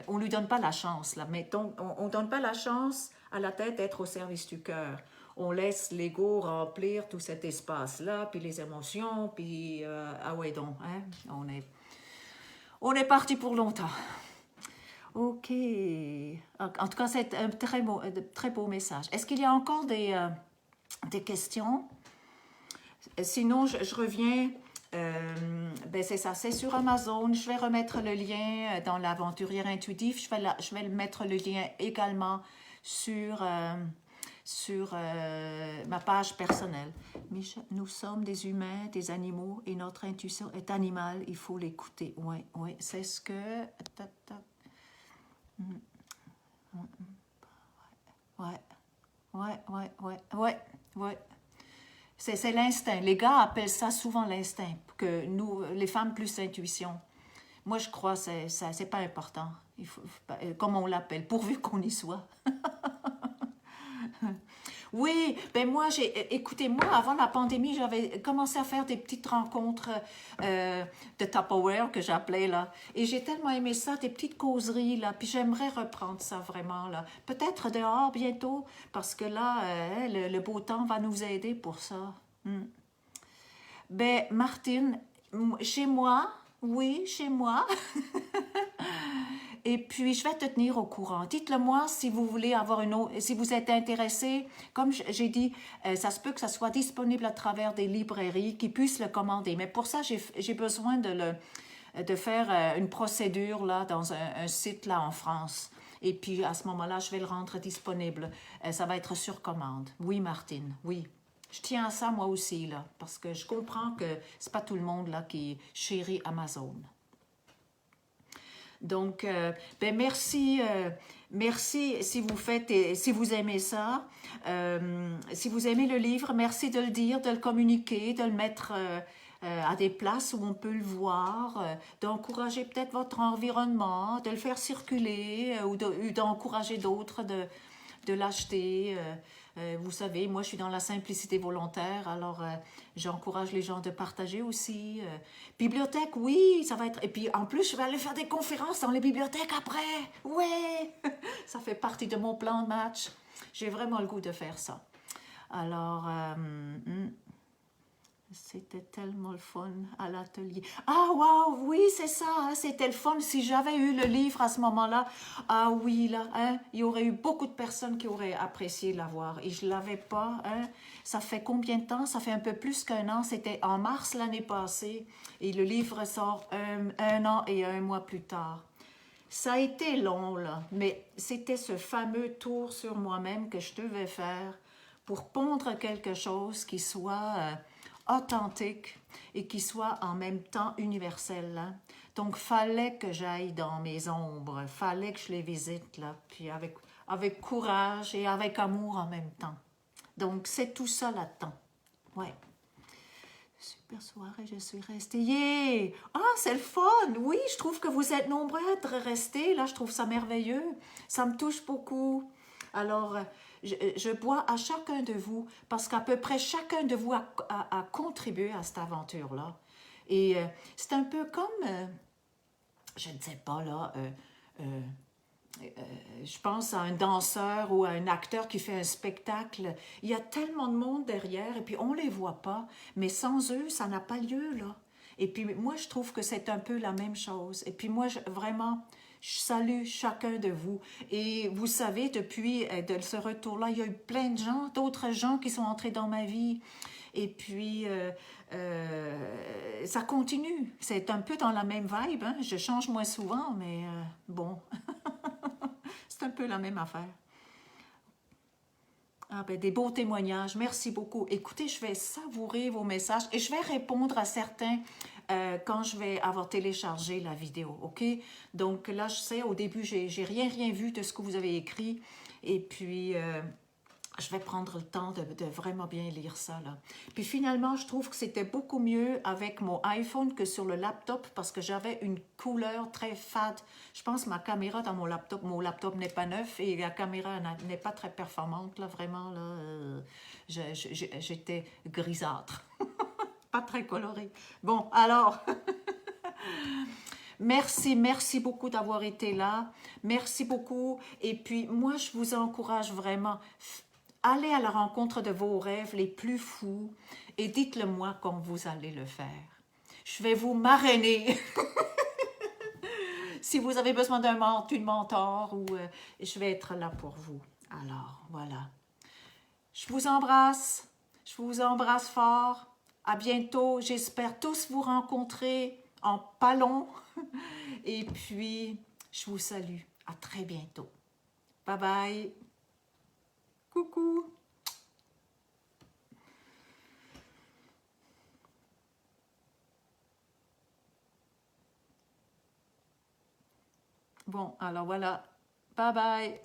S1: on ne lui donne pas la chance, là. Mettons, on ne donne pas la chance à la tête d'être au service du cœur. On laisse l'ego remplir tout cet espace-là, puis les émotions, puis... ah ouais donc, hein? On est parti pour longtemps. OK. En tout cas, c'est un très beau message. Est-ce qu'il y a encore des questions? Sinon, je reviens. Ben c'est ça, c'est sur Amazon. Je vais remettre le lien dans l'aventurière intuitive. Je vais mettre le lien également sur ma page personnelle. Nous sommes des humains, des animaux, et notre intuition est animale. Il faut l'écouter. Oui, oui, c'est ce que... Ouais, ouais. C'est l'instinct. Les gars appellent ça souvent l'instinct, que nous, les femmes, plus l'intuition. Moi, je crois que c'est pas important. Il faut, comme on l'appelle, pourvu qu'on y soit. Oui, ben moi, écoutez, moi, avant la pandémie, j'avais commencé à faire des petites rencontres de Tupperware, que j'appelais, là. Et j'ai tellement aimé ça, des petites causeries, là. Puis j'aimerais reprendre ça, vraiment, là. Peut-être dehors, bientôt, parce que là, le beau temps va nous aider pour ça. Ben, Martine, chez moi, oui, chez moi... Et puis, je vais te tenir au courant. Dites-le moi si vous voulez avoir une autre, si vous êtes intéressé. Comme j'ai dit, ça se peut que ça soit disponible à travers des librairies qui puissent le commander. Mais pour ça, j'ai besoin de faire une procédure là, dans un site là en France. Et puis, à ce moment-là, je vais le rendre disponible. Ça va être sur commande. Oui, Martine, oui. Je tiens à ça, moi aussi, là, parce que je comprends que c'est pas tout le monde là qui chérit Amazon. Donc, ben merci si vous faites, si vous aimez ça, si vous aimez le livre, merci de le dire, de le communiquer, de le mettre à des places où on peut le voir, d'encourager peut-être votre environnement, de le faire circuler ou d'encourager d'autres de l'acheter. Vous savez, moi, je suis dans la simplicité volontaire, alors j'encourage les gens de partager aussi. Bibliothèque, oui, ça va être... Et puis, en plus, je vais aller faire des conférences dans les bibliothèques après. Ouais, ça fait partie de mon plan de match. J'ai vraiment le goût de faire ça. Alors, c'était tellement le fun à l'atelier. Ah, waouh, oui, c'est ça, hein, c'était le fun. Si j'avais eu le livre à ce moment-là, ah oui, là, hein, il y aurait eu beaucoup de personnes qui auraient apprécié l'avoir. Et je ne l'avais pas. Hein. Ça fait combien de temps? Ça fait un peu plus qu'un an. C'était en mars l'année passée. Et le livre sort un an et un mois plus tard. Ça a été long, là, mais c'était ce fameux tour sur moi-même que je devais faire pour pondre quelque chose qui soit... authentique et qui soit en même temps universel. Hein? Donc, fallait que j'aille dans mes ombres, fallait que je les visite, là, puis avec courage et avec amour en même temps. Donc, c'est tout ça là-dedans. Ouais. Super soirée, je suis restée. Yeah! Ah, c'est le fun! Oui, je trouve que vous êtes nombreux à être restés. Là, je trouve ça merveilleux. Ça me touche beaucoup. Alors, je bois à chacun de vous parce qu'à peu près chacun de vous a contribué à cette aventure-là. Et c'est un peu comme je ne sais pas, là, je pense à un danseur ou à un acteur qui fait un spectacle. Il y a tellement de monde derrière et puis on ne les voit pas. Mais sans eux, ça n'a pas lieu, là. Et puis moi, je trouve que c'est un peu la même chose. Et puis moi, vraiment, je salue chacun de vous. Et vous savez, depuis de ce retour-là, il y a eu plein de gens, d'autres gens qui sont entrés dans ma vie. Et puis, ça continue. C'est un peu dans la même vibe. Hein? Je change moins souvent, mais bon, c'est un peu la même affaire. Ah ben, des beaux témoignages. Merci beaucoup. Écoutez, je vais savourer vos messages et je vais répondre à certains quand je vais avoir téléchargé la vidéo, OK? Donc là, je sais, au début, j'ai rien vu de ce que vous avez écrit. Et puis, je vais prendre le temps de vraiment bien lire ça, là. Puis finalement, je trouve que c'était beaucoup mieux avec mon iPhone que sur le laptop parce que j'avais une couleur très fade. Je pense que ma caméra dans mon laptop n'est pas neuf et la caméra n'est pas très performante, là, vraiment, là. J'étais grisâtre, pas très colorée. Bon, alors, merci beaucoup d'avoir été là. Merci beaucoup. Et puis, moi, je vous encourage vraiment. Allez à la rencontre de vos rêves les plus fous et dites-le moi quand vous allez le faire. Je vais vous marrainer. Si vous avez besoin d'une mentor, ou je vais être là pour vous. Alors, voilà. Je vous embrasse. Je vous embrasse fort. À bientôt. J'espère tous vous rencontrer en pas long. Et puis, je vous salue. À très bientôt. Bye bye. Coucou. Bon, alors voilà. Bye bye.